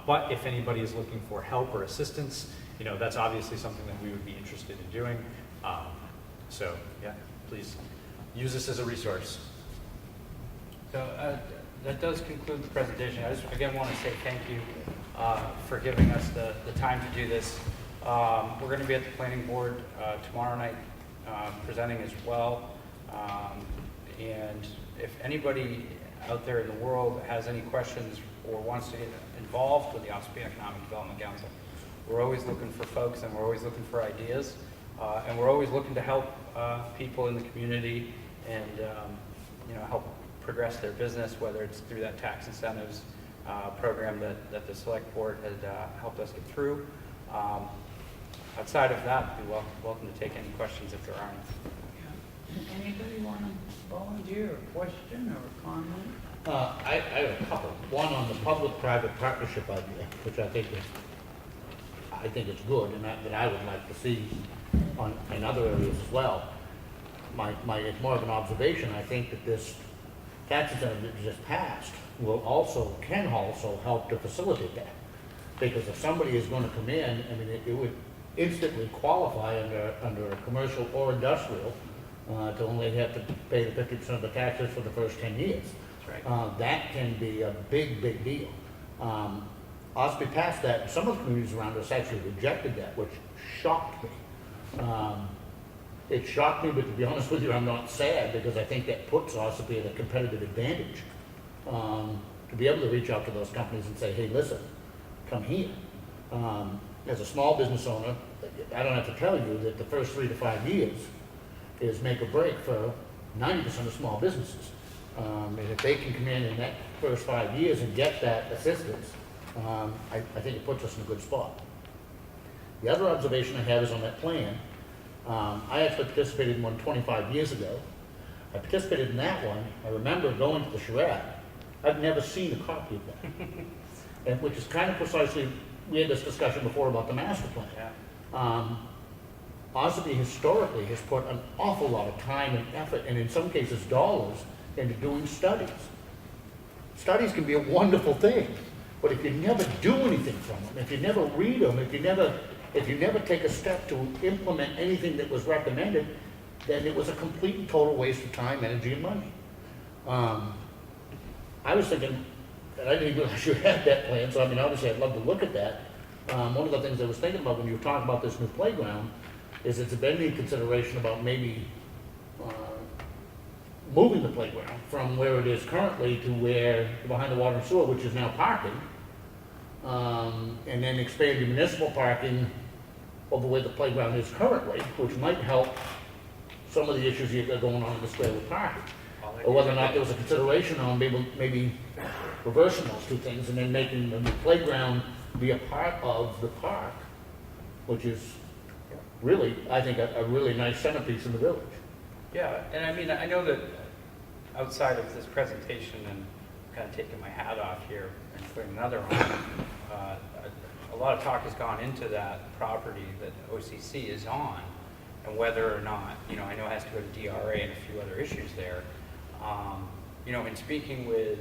But if anybody is looking for help or assistance, that's obviously something that we would be interested in doing. So yeah, please use this as a resource. So that does conclude the presentation. I just again want to say thank you for giving us the time to do this. We're going to be at the planning board tomorrow night presenting as well. And if anybody out there in the world has any questions or wants to get involved with the Ossipee Economic Development Council, we're always looking for folks and we're always looking for ideas. And we're always looking to help people in the community and help progress their business, whether it's through that tax incentives program that the select board had helped us get through. Outside of that, we'd be welcome to take any questions if there are any. Anybody want to volunteer a question or a comment? I have a couple. One on the public-private partnership idea, which I think is good, and that I would like to see in other areas as well. It's more of an observation. I think that this tax incentive that just passed can also help to facilitate that. Because if somebody is going to come in, it would instantly qualify under a commercial or industrial to only have to pay the 50% of the taxes for the first 10 years. That's right. That can be a big, big deal. Ossipee passed that. Some of the communities around us actually rejected that, which shocked me. It shocked me, but to be honest with you, I'm not sad because I think that puts Ossipee at a competitive advantage to be able to reach out to those companies and say, hey, listen, come here. As a small business owner, I don't have to tell you that the first 3 to 5 years is make or break for 90% of small businesses. And if they can come in that first 5 years and get that assistance, I think it puts us in a good spot. The other observation I have is on that plan. I actually participated in one 25 years ago. I participated in that one. I remember going to the charrette. I've never seen a copy of that. And which is kind of precisely, we had this discussion before about the master plan. Yeah. Ossipee historically has put an awful lot of time and effort, and in some cases dollars, into doing studies. studies can be a wonderful thing, but if you never do anything from them, if you never read them, if you never take a step to implement anything that was recommended, then it was a complete and total waste of time, energy, and money. I was thinking, and I didn't even realize you had that plan, so I mean, obviously I'd love to look at that. One of the things I was thinking about when you were talking about this new playground is it's been any consideration about maybe moving the playground from where it is currently to where, behind the water and sewer, which is now parking, and then expand the municipal parking over where the playground is currently, which might help some of the issues you got going on in the square with parking. Or whether or not there was a consideration on maybe reversing those two things and then making the playground be a part of the park, which is really, I think, a really nice centerpiece in the village. Yeah, and I mean, I know that outside of this presentation and kind of taking my hat off here and putting another on, a lot of talk has gone into that property that OCC is on, and whether or not, you know, I know it has to go to DRA and a few other issues there. You know, in speaking with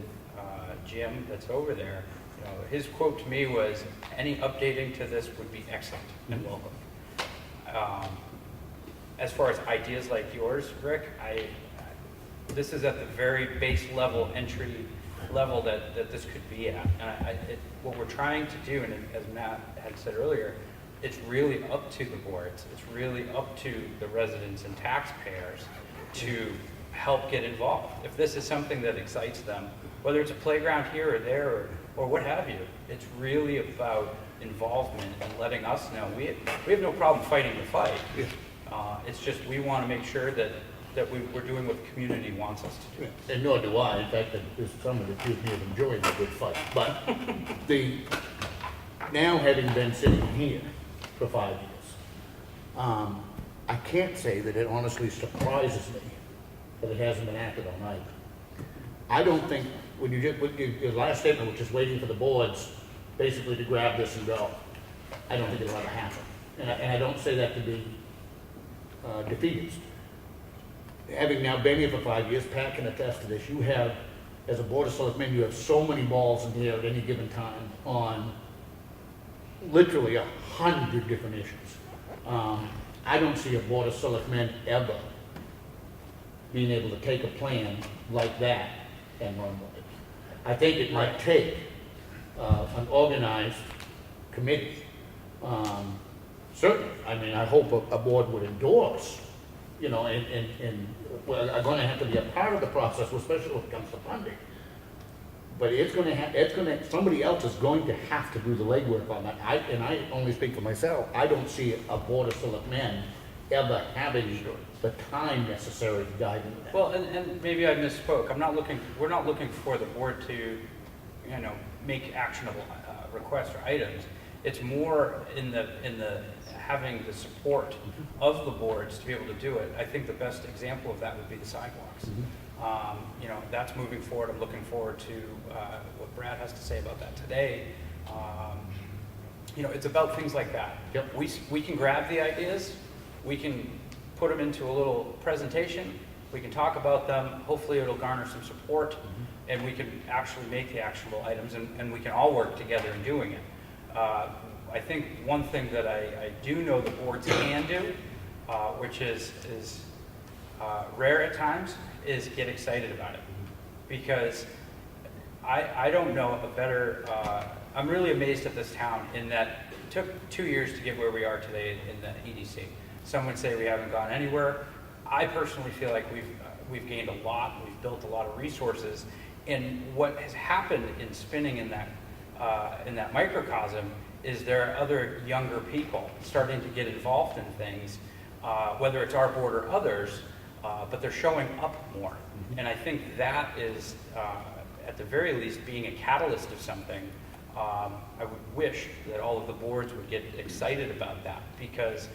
Jim that's over there, you know, his quote to me was, any updating to this would be excellent and welcome. As far as ideas like yours, Rick, this is at the very base level, entry level that this could be at. And what we're trying to do, and as Matt had said earlier, it's really up to the boards. It's really up to the residents and taxpayers to help get involved. If this is something that excites them, whether it's a playground here or there or what have you, it's really about involvement and letting us know. We have no problem fighting the fight. It's just we want to make sure that we're doing what the community wants us to do. And nor do I. In fact, there's some of the accused me of enjoying a good fight. But now having been sitting here for 5 years, I can't say that it honestly surprises me that it hasn't been acted on either. I don't think, when you get with your last statement, which is waiting for the boards basically to grab this and go, I don't think it'll ever happen. And I don't say that to be defeatist. Having now been here for 5 years, Pat can attest to this, you have, as a board of selectmen, you have so many balls in the air at any given time on literally 100 different issues. I don't see a board of selectmen ever being able to take a plan like that and run with it. I think it might take an organized committee. Certainly, I mean, I hope a board would endorse, you know, and well, are going to have to be a part of the process, especially when it comes to funding. But somebody else is going to have to do the legwork on that. I only speak for myself. I don't see a board of selectmen ever having the time necessary to dive into that. Well, and maybe I misspoke. We're not looking for the board to, you know, make actionable requests or items. It's more in the having the support of the boards to be able to do it. I think the best example of that would be the sidewalks. You know, that's moving forward. I'm looking forward to what Brad has to say about that today. You know, it's about things like that. Yep. We can grab the ideas, we can put them into a little presentation, we can talk about them, hopefully it'll garner some support, and we can actually make the actionable items, and we can all work together in doing it. I think one thing that I do know the boards can do, which is rare at times, is get excited about it. Because I don't know a better, I'm really amazed at this town in that it took 2 years to get where we are today in the EDC. Some would say we haven't gone anywhere. I personally feel like we've gained a lot, we've built a lot of resources, and what has happened in spinning in that microcosm is there are other younger people starting to get involved in things, whether it's our board or others, but they're showing up more. And I think that is, at the very least, being a catalyst of something. I would wish that all of the boards would get excited about that, because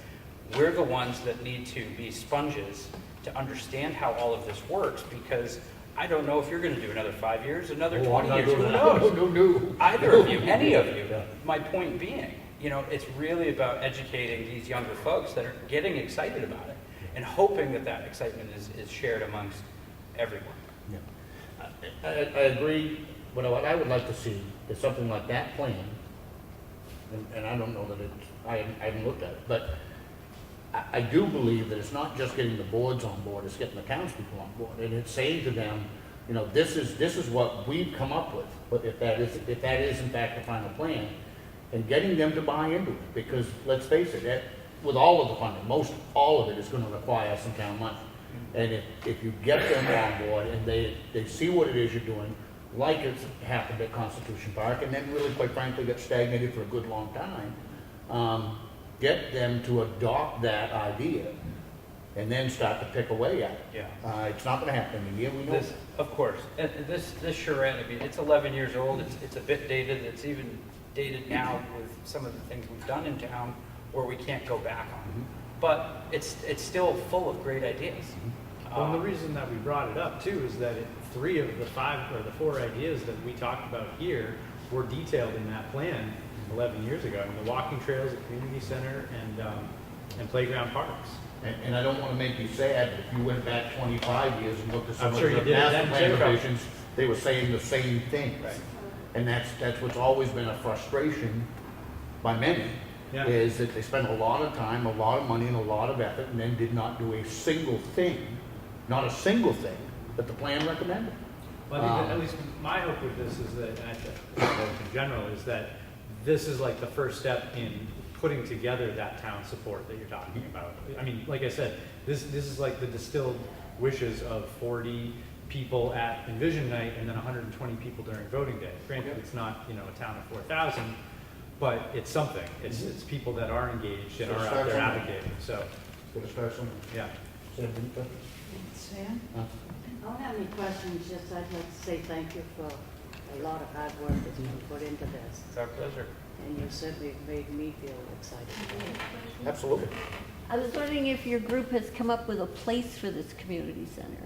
we're the ones that need to be sponges to understand how all of this works, because I don't know if you're going to do another 5 years, another 20 years, who knows? No. Either of you, any of you. My point being, you know, it's really about educating these younger folks that are getting excited about it and hoping that that excitement is shared amongst everyone. I agree what I would like to see is something like that plan, and I don't know that I haven't looked at it, but I do believe that it's not just getting the boards on board, it's getting the townspeople on board, and it's saying to them, you know, this is what we've come up with, but if that is in fact the final plan, and getting them to buy into it, because let's face it, with all of the funding, most all of it is gonna require some town money. And if you get them on board and they see what it is you're doing, like it's happened at Constitution Park, and then really, quite frankly, got stagnated for a good long time, get them to adopt that idea and then start to pick away at it. Yeah. It's not gonna happen in a year, we know. This, of course, and this charrette, I mean, it's 11 years old, it's a bit dated, it's even dated now with some of the things we've done in town where we can't go back on. But it's still full of great ideas. Well, and the reason that we brought it up too is that 3 of the 5 or the 4 ideas that we talked about here were detailed in that plan 11 years ago. I mean, the walking trails, the community center, and playground parks. And I don't wanna make you sad, but if you went back 25 years and looked at some I'm of sure the you did. master That plan too. revisions, they were saying the same things. Right. And that's what's always been a frustration by many, Yeah. is that they spend a lot of time, a lot of money, and a lot of effort, and then did not do a single thing, not a single thing, that the plan recommended. Well, I think that at least my hope with this is that, and I think in general, is that this is like the first step in putting together that town support that you're talking about. I mean, like I said, this is like the distilled wishes of 40 people at Envision Night and then 120 people during voting day. Granted, it's not, you know, a town of 4,000, but it's something. It's people that are engaged and So are start out there there somewhere. advocating. So, Gonna start somewhere. yeah. Sam? Huh? I don't have any questions, just I'd like to say thank you for a lot of hard work that's been put into this. It's our pleasure. And you certainly made me feel excited. Absolutely. I was wondering if your group has come up with a place for this community center?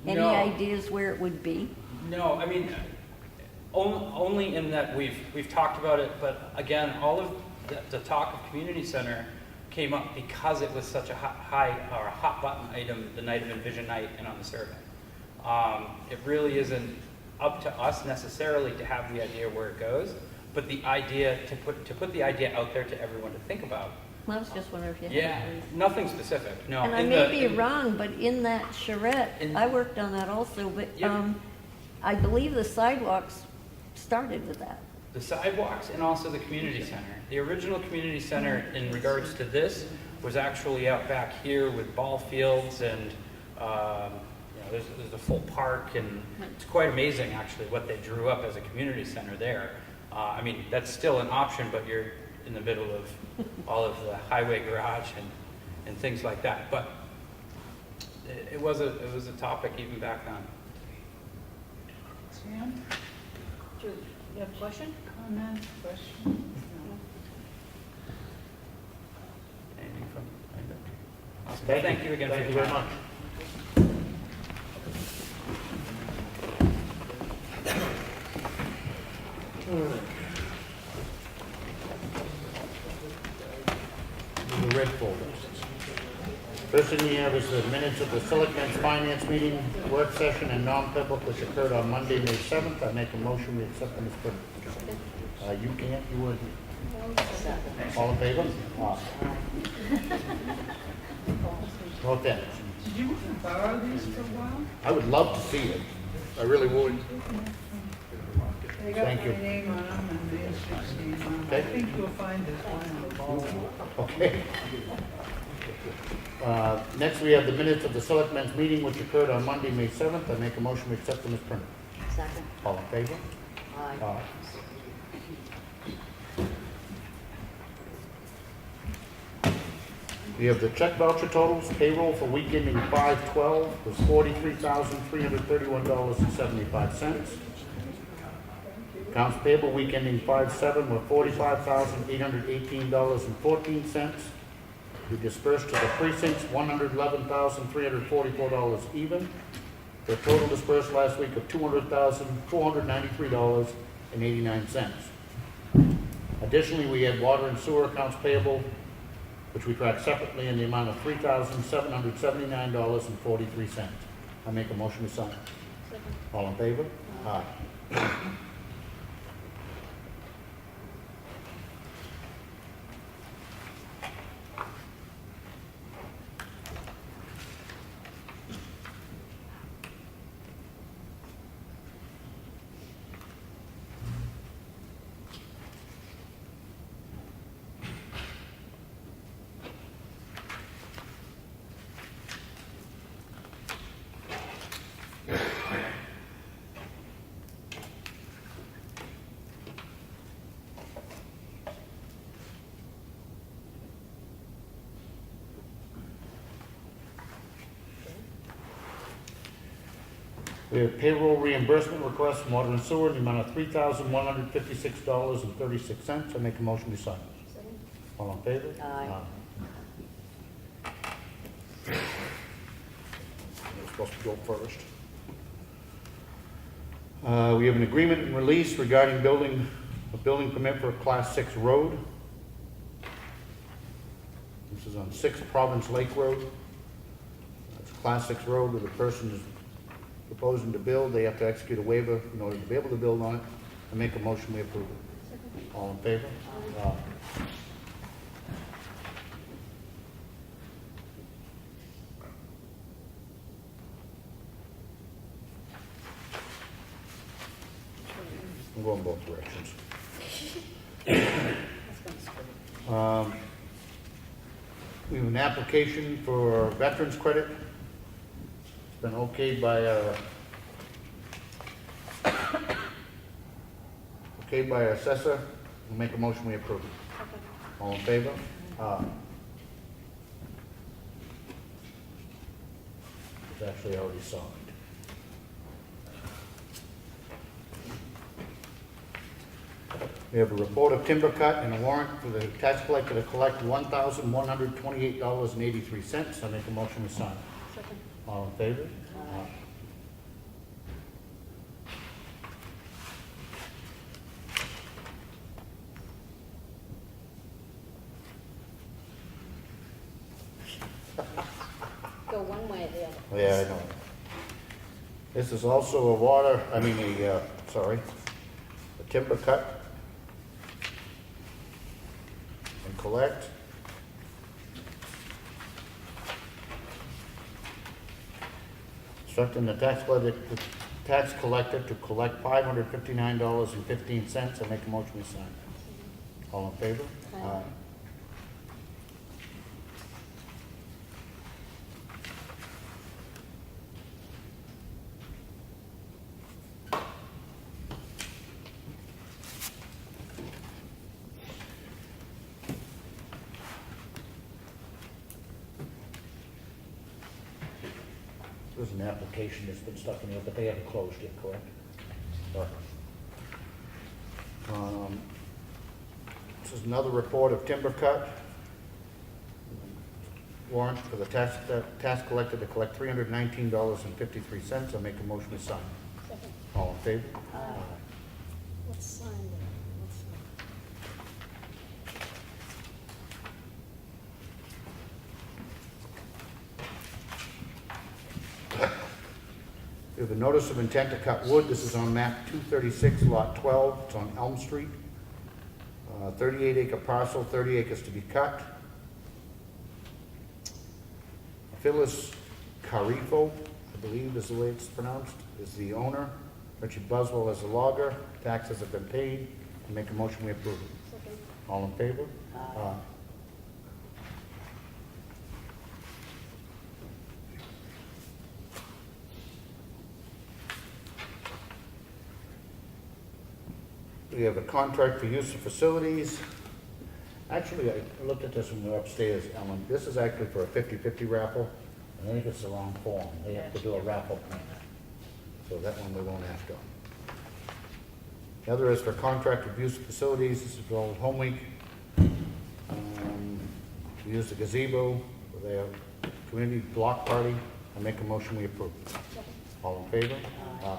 Any No. ideas where it would be? No, I mean, only in that we've talked about it, but again, all of the talk of community center came up because it was such a hot button item the night of Envision Night and on the survey. It really isn't up to us necessarily to have the idea where it goes, but the idea to put the idea out there to everyone to think about. Well, I was just wondering if you had. Yeah, any. nothing specific. No. And I in may the- be wrong, but in that charrette, I worked on that also, but Yep. I believe the sidewalks started with that. The sidewalks and also the community center. The original community center in regards to this was actually out back here with ball fields and, you know, there's a full park and it's quite amazing actually what they drew up as a community center there. I mean, that's still an option, but you're in the middle of all of the highway garage and things like that. But it was a topic even back then. Sam? You have a question? Comment, question? Anything from anybody? Awesome. Thank you again for Thank your you very time. much. The red folder. First thing we have is the minutes of the Selectmen's Finance Meeting, work session, and non-public, which occurred on Monday, May 7th. I make a motion, we accept them as printed. You can't, you would. All in favor? Aye. Vote then. Did you borrow these for a while? I would love to see it. I really would. They got Thank you. my name on them and the district's name on them. I Okay. think you'll find this one on the ball. Okay. Next, we have the minutes of the Selectmen's meeting, which occurred on Monday, May 7th. I make a motion, we accept them as printed. Second. All in favor? Aye. Aye. We have the check voucher totals. Payroll for week ending 5/12 was $43,331.75. Accounts payable week ending 5/7 were $45,818.14. We dispersed to the precincts $111,344 even. The total dispersed last week of $200,493.89. Additionally, we had water and sewer accounts payable, which we track separately, in the amount of $3,779.43. I make a motion to sign. All in favor? Aye. We have payroll reimbursement request from Water and Sewer in the amount of $3,156.36. I make a motion to sign. All in favor? Aye. You're supposed to go first. We have an agreement and release regarding a building permit for a Class 6 road. This is on 6 Province Lake Road. It's a Class 6 road where the person is proposing to build. They have to execute a waiver in order to be able to build on it. I make a motion, we approve it. All in favor? Aye. I'm going both directions. We have an application for veterans credit. It's been okayed by our assessor. We'll make a motion, we approve it. All in favor? It's actually already signed. We have a report of timber cut and a warrant for the tax collector to collect $1,128.83. I make a motion to sign. All in favor? Go one way or the other. Yeah, I know. This is also a timber cut and collect. Instructing the tax collector to collect $559.15. I make a motion to sign. All in favor? Aye. There's an application that's been stuck in here, but they haven't closed yet, correct? This is another report of timber cut. Warrant for the tax collector to collect $319.53. I make a motion to sign. Second. All in favor? Let's sign it. We have a notice of intent to cut wood. This is on map 236, lot 12. It's on Elm Street. 38-acre parcel, 30 acres to be cut. Phyllis Carifo, I believe is the way it's pronounced, is the owner. Richard Buswell is the logger. Taxes have been paid. I make a motion, we approve it. Second. All in favor? Aye. We have a contract for use of facilities. Actually, I looked at this when we were upstairs, Ellen. This is actually for a 50-50 raffle. I think it's the wrong form. They have to do a raffle plan. So that one we won't have to. The other is for contract of use of facilities. This is for Old Home Week. We use the gazebo for their community block party. I make a motion, we approve. All in favor? Aye.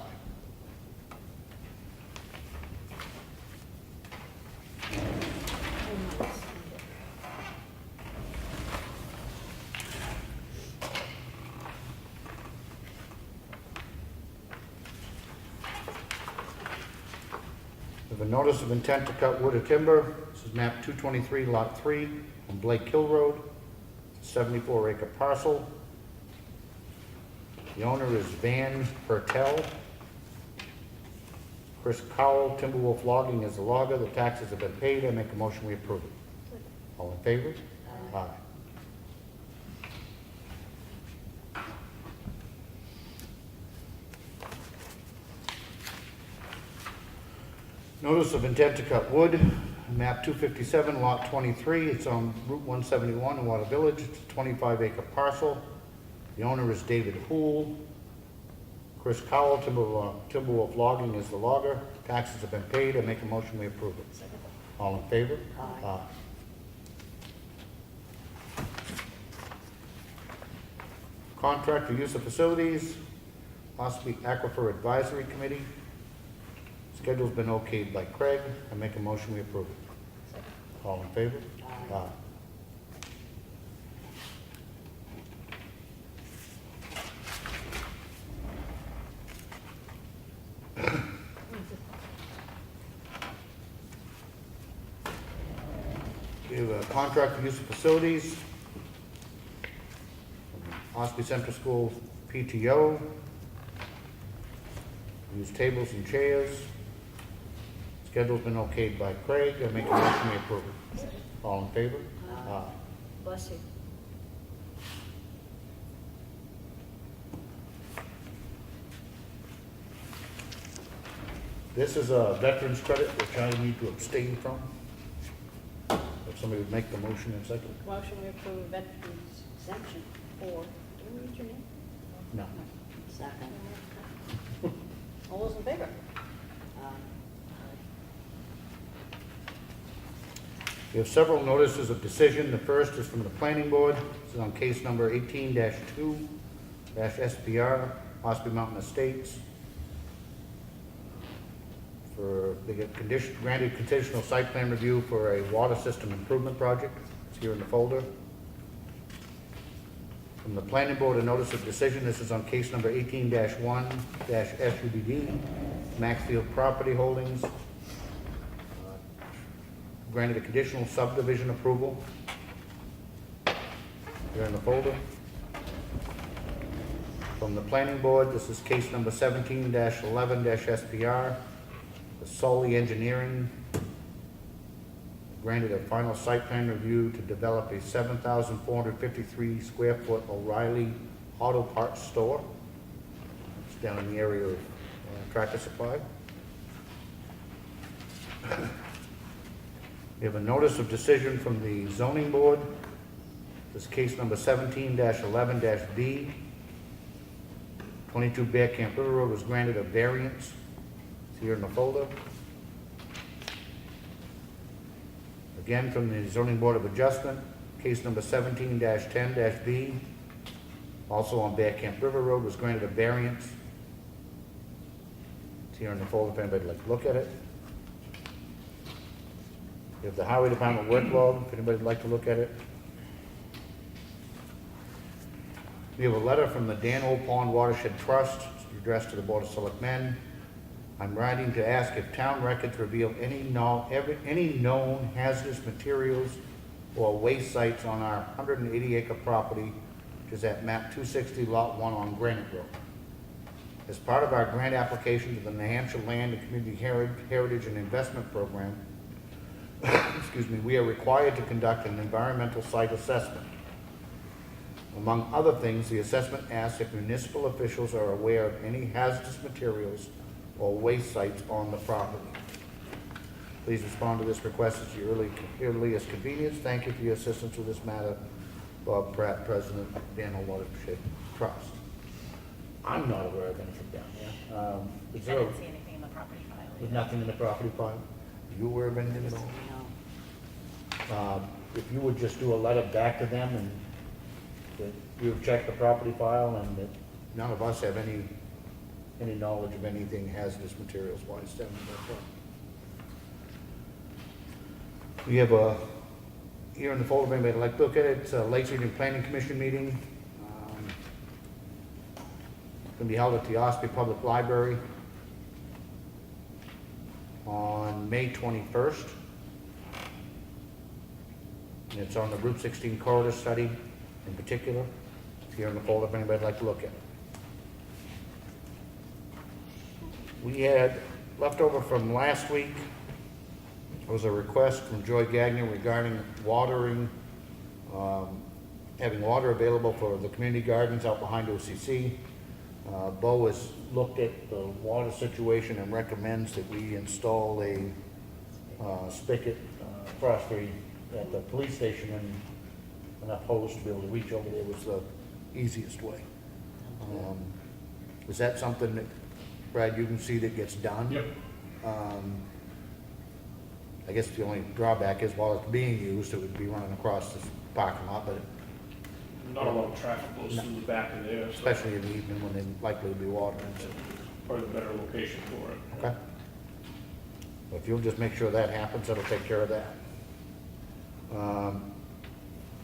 have a notice of intent to cut wood or timber. This is map 223, lot 3 on Blake Hill Road. It's a 74-acre parcel. The owner is Van Pertel. Chris Cowell, Timberwolf Logging is the logger. The taxes have been paid. I make a motion we approve it. All in favor? Aye. Notice of intent to cut wood, map 257, lot 23. It's on Route 171 in Water Village. It's a 25-acre parcel. The owner is David Hool. Chris Cowell, Timberwolf Logging is the logger. Taxes have been paid. I make a motion we approve it. All in favor? Aye. Contract for use of facilities, Ossipee Aquifer Advisory Committee. Schedule's been okayed by Craig. I make a motion we approve it. All in favor? Aye. We have a contract for use of facilities. Ossipee Central School PTO. Use tables and chairs. Schedule's been okayed by Craig. I make a motion we approve it. All in favor? Aye. Bless you. This is a veteran's credit, which I need to abstain from. If somebody would make the motion in a second. Motion we approve veterans exemption 4. Do you read your name? No. Second. All those in favor? We have several notices of decision. The first is from the planning board. This is on case number 18-2-SPR, Ossipee Mountain Estates. They get granted conditional site plan review for a water system improvement project. It's here in the folder. From the planning board, a notice of decision. This is on case number 18-1-SUBD, Maxfield Property Holdings. Granted a conditional subdivision approval. Here in the folder. From the planning board, this is case number 17-11-SPR. The Solely Engineering granted a final site plan review to develop a 7,453 square foot O'Reilly Auto Parts store. It's down in the area of Tractor Supply. We have a notice of decision from the zoning board. This is case number 17-11-B. 22 Bear Camp River Road was granted a variance. It's here in the folder. Again, from the zoning board of adjustment, case number 17-10-B. Also on Bear Camp River Road was granted a variance. It's here in the folder if anybody would like to look at it. We have the Highway Department work log, if anybody would like to look at it. We have a letter from the Dan Old Pond Watershed Trust, addressed to the Board of Selectmen. I'm writing to ask if town records reveal any known hazardous materials or waste sites on our 180-acre property, which is at map 260, lot 1 on Granite Road. As part of our grant application to the New Hampshire Land and Community Heritage and Investment Program, excuse me, we are required to conduct an environmental site assessment. Among other things, the assessment asks if municipal officials are aware of any hazardous materials or waste sites on the property. Please respond to this request at your earliest convenience. Thank you for your assistance with this matter. Bob Pratt, President, Daniel Watershed Trust. I'm not aware of anything down there. I didn't see anything in the property file. There's nothing in the property file? Are you aware of anything at all? If you would just do a letter back to them and that you've checked the property file and that none of us have any knowledge of anything hazardous materials wise down in that front. We have here in the folder, if anybody would like to look at it, it's a Lake Region Planning Commission meeting. It's going to be held at the Ossipee Public Library on May 21st. And it's on the Route 16 corridor study in particular. It's here in the folder if anybody'd like to look at it. We had left over from last week was a request from Joy Gagnon regarding watering, having water available for the community gardens out behind OCC. Bo has looked at the water situation and recommends that we install a spigot across at the police station and enough hose to be able to reach over there was the easiest way. Is that something that, Brad, you can see that gets done? Yep. I guess the only drawback is while it's being used, it would be running across this parking lot, but Not a lot of traffic goes through the back of there, so especially in the evening when they're likely to be watering. So. probably the better location for it. Okay. If you'll just make sure that happens, that'll take care of that.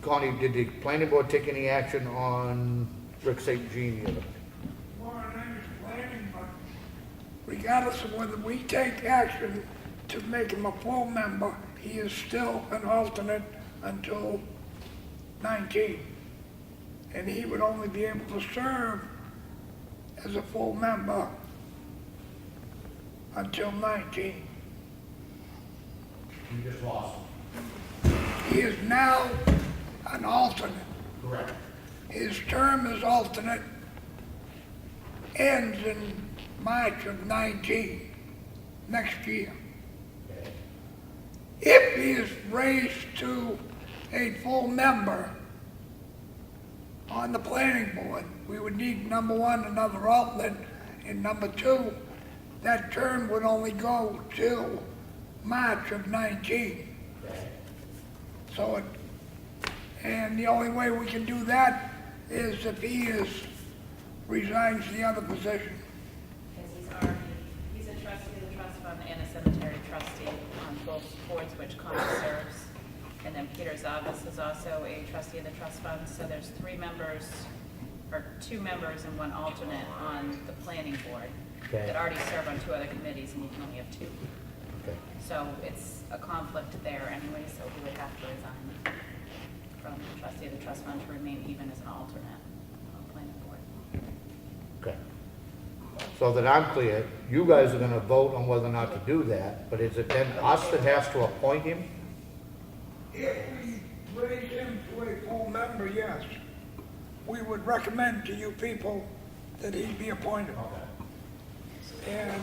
Connie, did the planning board take any action on Rick St. Jean the other day? Planning, but regardless of whether we take action to make him a full member, he is still an alternate until 19. And he would only be able to serve as a full member until 19. You just lost He is now an alternate. Correct. His term as alternate ends in March of 19, next year. If he is raised to a full member on the planning board, we would need, number one, another alternate, and number two, that term would only go till March of 19. So and the only way we can do that is if he resigns the other position. Because he's a trustee of the trust fund and a cemetery trustee on both boards which Comeau serves. And then Peter Zavis is also a trustee of the trust fund, so there's 3 members, or 2 members and 1 alternate on the planning board that already serve on 2 other committees, and you can only have 2. Okay. So it's a conflict there anyway, so he would have to resign from trustee of the trust fund to remain even as an alternate on the planning board. Okay. So that I'm clear, you guys are gonna vote on whether or not to do that, but is it then us that has to appoint him? If we raise him to a full member, yes, we would recommend to you people that he be appointed. And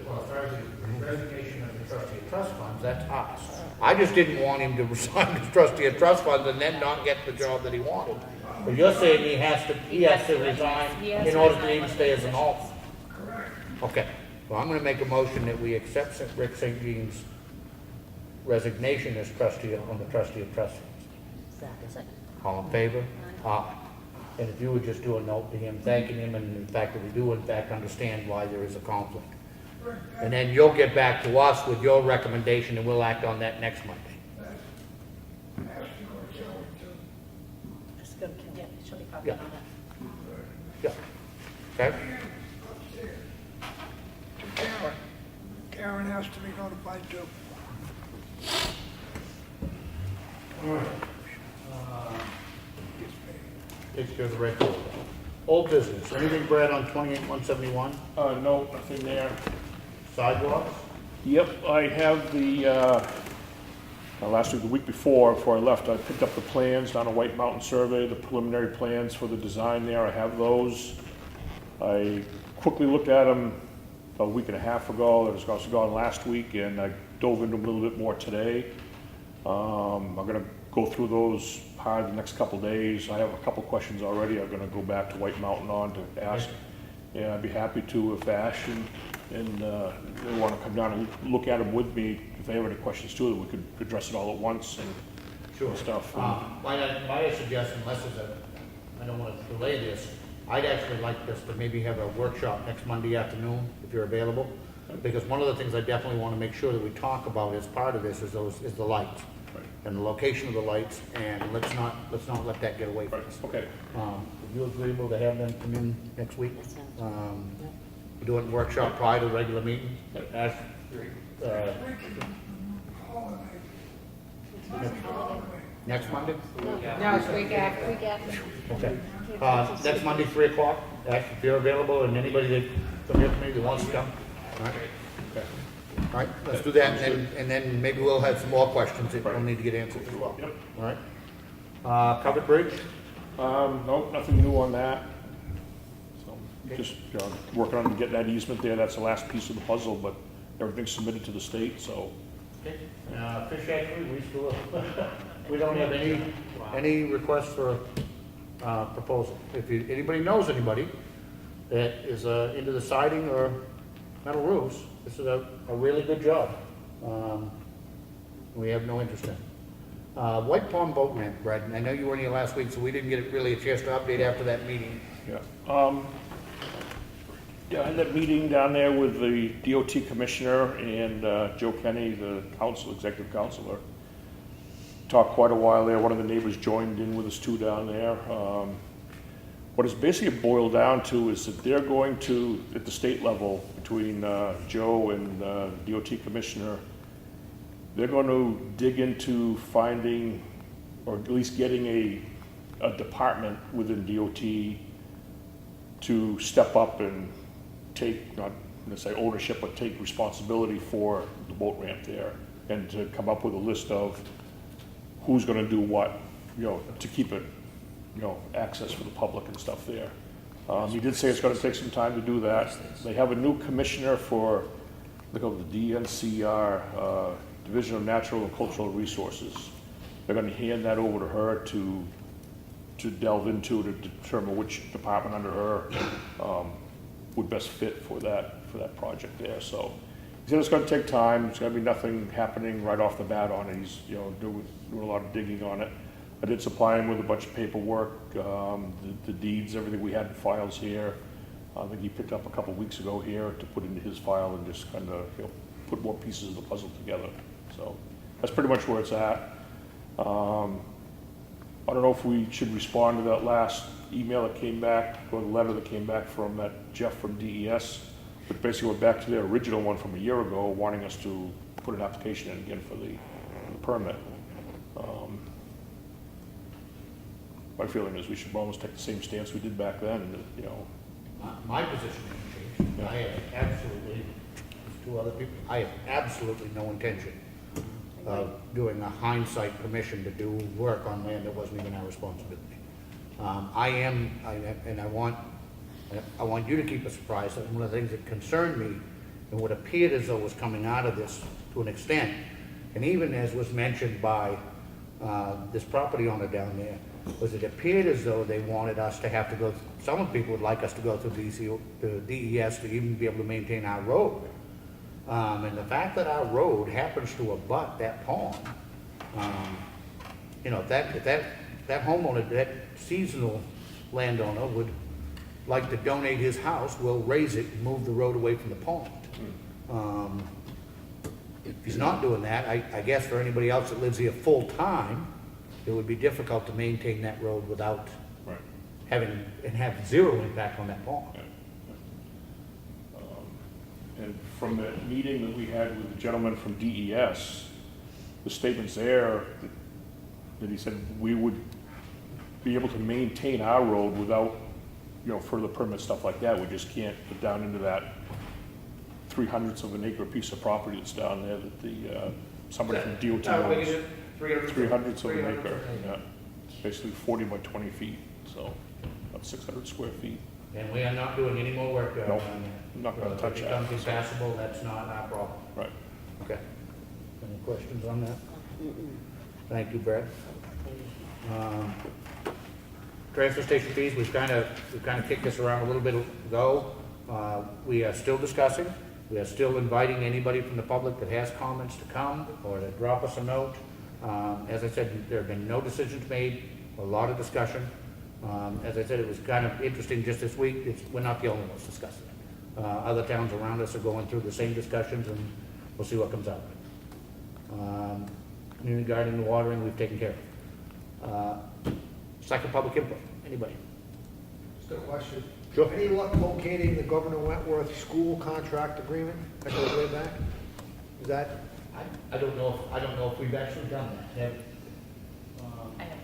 Well, as far as the resignation of the trustee of trust funds, that's us. I just didn't want him to resign as trustee of trust funds and then not get the job that he wanted. But you're saying he has to resign in order to even stay as an alternate? correct. Okay, well, I'm gonna make a motion that we accept Rick St. Jean's resignation as trustee, on the trustee of trust funds. All in favor? Aye. And if you would just do a note to him, thanking him, and in fact, that we do in fact understand why there is a conflict. And then you'll get back to us with your recommendation, and we'll act on that next Monday. Yeah, she'll be copied on that. Yeah. Okay? To Karen. Karen has to be notified too. Takes care of the red folder. Old business, anything, Brad, on 28-171? No, nothing there. Sidewalks? Yep, I have the, last week, the week before I left, I picked up the plans down at White Mountain Survey, the preliminary plans for the design there, I have those. I quickly looked at them a week and a half ago, I was also gone last week, and I dove into them a little bit more today. I'm gonna go through those hard the next couple days. I have a couple questions already I'm gonna go back to White Mountain on to ask. And I'd be happy to if Ash and they wanna come down and look at them with me, if they have any questions too, that we could address it all at once and stuff. My suggestion, unless I don't want to delay this, I'd actually like us to maybe have a workshop next Monday afternoon, if you're available. Because one of the things I definitely want to make sure that we talk about as part of this is the lights. Right. And the location of the lights, and let's not let that get away from us. Okay. If you're agreeable to have them come in next week, doing workshop prior to the regular meeting. Ash, next Monday? No, it's week after. Week after. Okay. Next Monday, 3 o'clock, Ash, if you're available, and anybody that, from your committee that wants to come. All right? Okay. All right, let's do that, and then maybe we'll have some more questions that we'll need to get answered as well. Yep. All right? Covered bridge? No, nothing new on that. So, just working on getting that easement there, that's the last piece of the puzzle, but everything's submitted to the state, so. Okay. Fish hatchery, we still, we don't have any requests for, proposal. If anybody knows anybody that is, into the siding or metal roofs, this is a really good job. We have no interest in it. White Pond Boat Ramp, Brad, I know you weren't here last week, so we didn't get really a chance to update after that meeting. Yeah. Yeah, I had that meeting down there with the DOT commissioner and Joe Kenny, the executive counselor. Talked quite a while there. One of the neighbors joined in with us too down there. What it's basically boiled down to is that they're going to, at the state level, between Joe and DOT commissioner, they're going to dig into finding, or at least getting a department within DOT to step up and take, not going to say ownership, but take responsibility for the boat ramp there, and to come up with a list of who's going to do what, to keep it, access for the public and stuff there. He did say it's going to take some time to do that. They have a new commissioner for, look at the DNCR, Division of Natural and Cultural Resources. They're going to hand that over to her to delve into, to determine which department under her would best fit for that project there. So he said it's going to take time. It's going to be nothing happening right off the bat on it. He's doing a lot of digging on it. I did supply him with a bunch of paperwork, the deeds, everything we had in files here. I think he picked up a couple weeks ago here to put into his file and just kind of put more pieces of the puzzle together. So that's pretty much where it's at. I don't know if we should respond to that last email that came back, or the letter that came back from that Jeff from DES, which basically went back to their original one from a year ago, wanting us to put an application in again for the permit. My feeling is we should almost take the same stance we did back then, My position hasn't changed. I have absolutely, there's two other people, I have absolutely no intention of doing a hindsight permission to do work on land that wasn't even our responsibility. I want you to keep us surprised. One of the things that concerned me and what appeared as though was coming out of this to an extent, and even as was mentioned by this property owner down there, was it appeared as though they wanted us to have to go, some people would like us to go through the DES to even be able to maintain our road. And the fact that our road happens to abut that pond, if that homeowner, that seasonal landowner would like to donate his house, we'll raise it and move the road away from the pond. If he's not doing that, I guess for anybody else that lives here full-time, it would be difficult to maintain that road without have zero impact on that pond. And from the meeting that we had with the gentleman from DES, the statements there that he said we would be able to maintain our road without, further permit, stuff like that. We just can't get down into that 3/100 of an acre piece of property that's down there that the somebody from DOT owns. 3/100 of an acre, yeah. It's basically 40 by 20 feet, so about 600 square feet. And we are not doing any more work down Nope, there. not gonna touch that. If it becomes impassable, that's not our problem. Right. Okay. Any questions on that? Thank you, Brad. Transfer station fees, we've kind of kicked this around a little bit ago. We are still discussing. We are still inviting anybody from the public that has comments to come or to drop us a note. As I said, there have been no decisions made, a lot of discussion. As I said, it was kind of interesting just this week. We're not the only ones discussing it. Other towns around us are going through the same discussions, and we'll see what comes out of it. Community garden and watering, we've taken care of. Second public input, anybody? Just a question. Sure. Any luck locating the Governor Wentworth school contract agreement that goes way back? Is that, I don't know if we've actually done that. Have- I have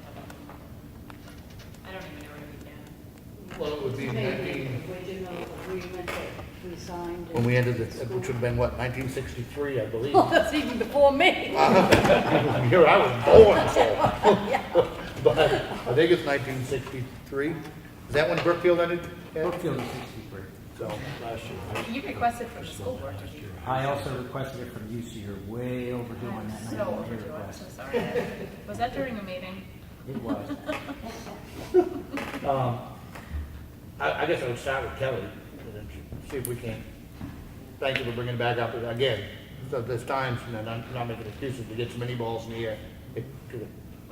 I don't even know where to begin. Well, it would be Maybe the original agreement that we signed. when we ended it, which would have been what, 1963, I believe. Oh, that's even before me. Here I was born, so. But I think it's 1963. Is that when Brookfield ended? Ed? Brookfield is 63. So, last year. You requested from the school board, did you? I also requested it from you, so you're way overdue on that. So 90-day overdue, I'm request. so sorry. Was that during a meeting? It was. I guess I would start with Kelly, and then see if we can, thank you for bringing it back up again. So there's times, and I'm not making excuses, to get so many balls in the air.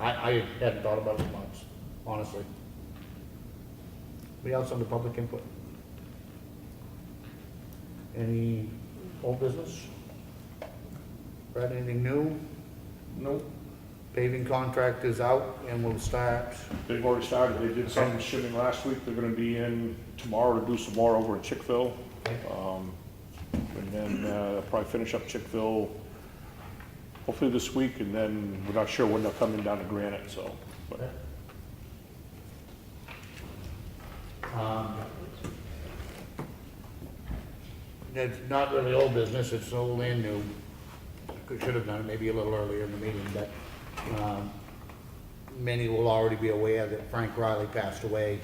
I hadn't thought about it in months, honestly. Anybody else on the public input? Any old business? Brad, anything new? Nope. Paving contract is out and will start. They've already started. They did some shipping last week. They're gonna be in tomorrow to do some more over in Chickville. And then, they'll probably finish up Chickville hopefully this week, and then we're not sure when they're coming down to Granite, so. But It's not really old business, it's old and new. Should have done it maybe a little earlier in the meeting, but many will already be aware that Frank Riley passed away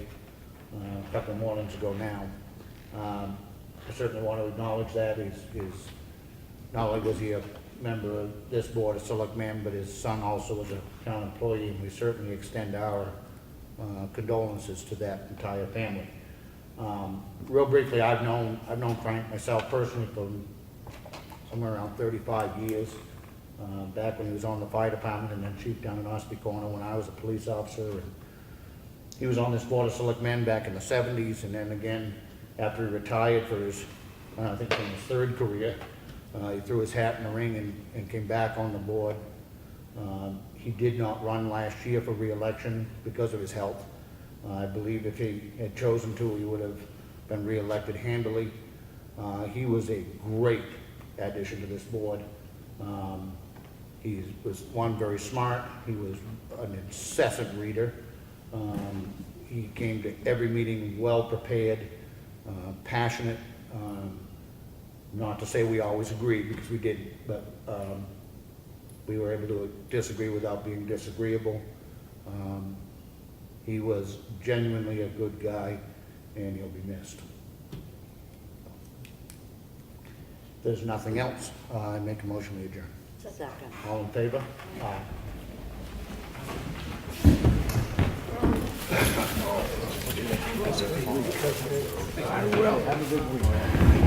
a couple of mornings ago now. I certainly want to acknowledge that. He's not only was he a member of this board of selectmen, but his son also was a town employee, and we certainly extend our condolences to that entire family. Real briefly, I've known Frank myself personally for somewhere around 35 years, back when he was on the fire department and then chief down in Ossipee Corner when I was a police officer. And he was on this board of selectmen back in the 70s, and then again after he retired for his, I think in his third career, he threw his hat in the ring and came back on the board. He did not run last year for re-election because of his health. I believe if he had chosen to, he would have been re-elected handily. He was a great addition to this board. He was, one, very smart. He was an incessant reader. He came to every meeting well prepared, passionate. Not to say we always agreed, because we didn't, but we were able to disagree without being disagreeable. He was genuinely a good guy, and he'll be missed. If there's nothing else, I make a motion to adjourn. Second. All in favor? Aye. I will. Have a good week.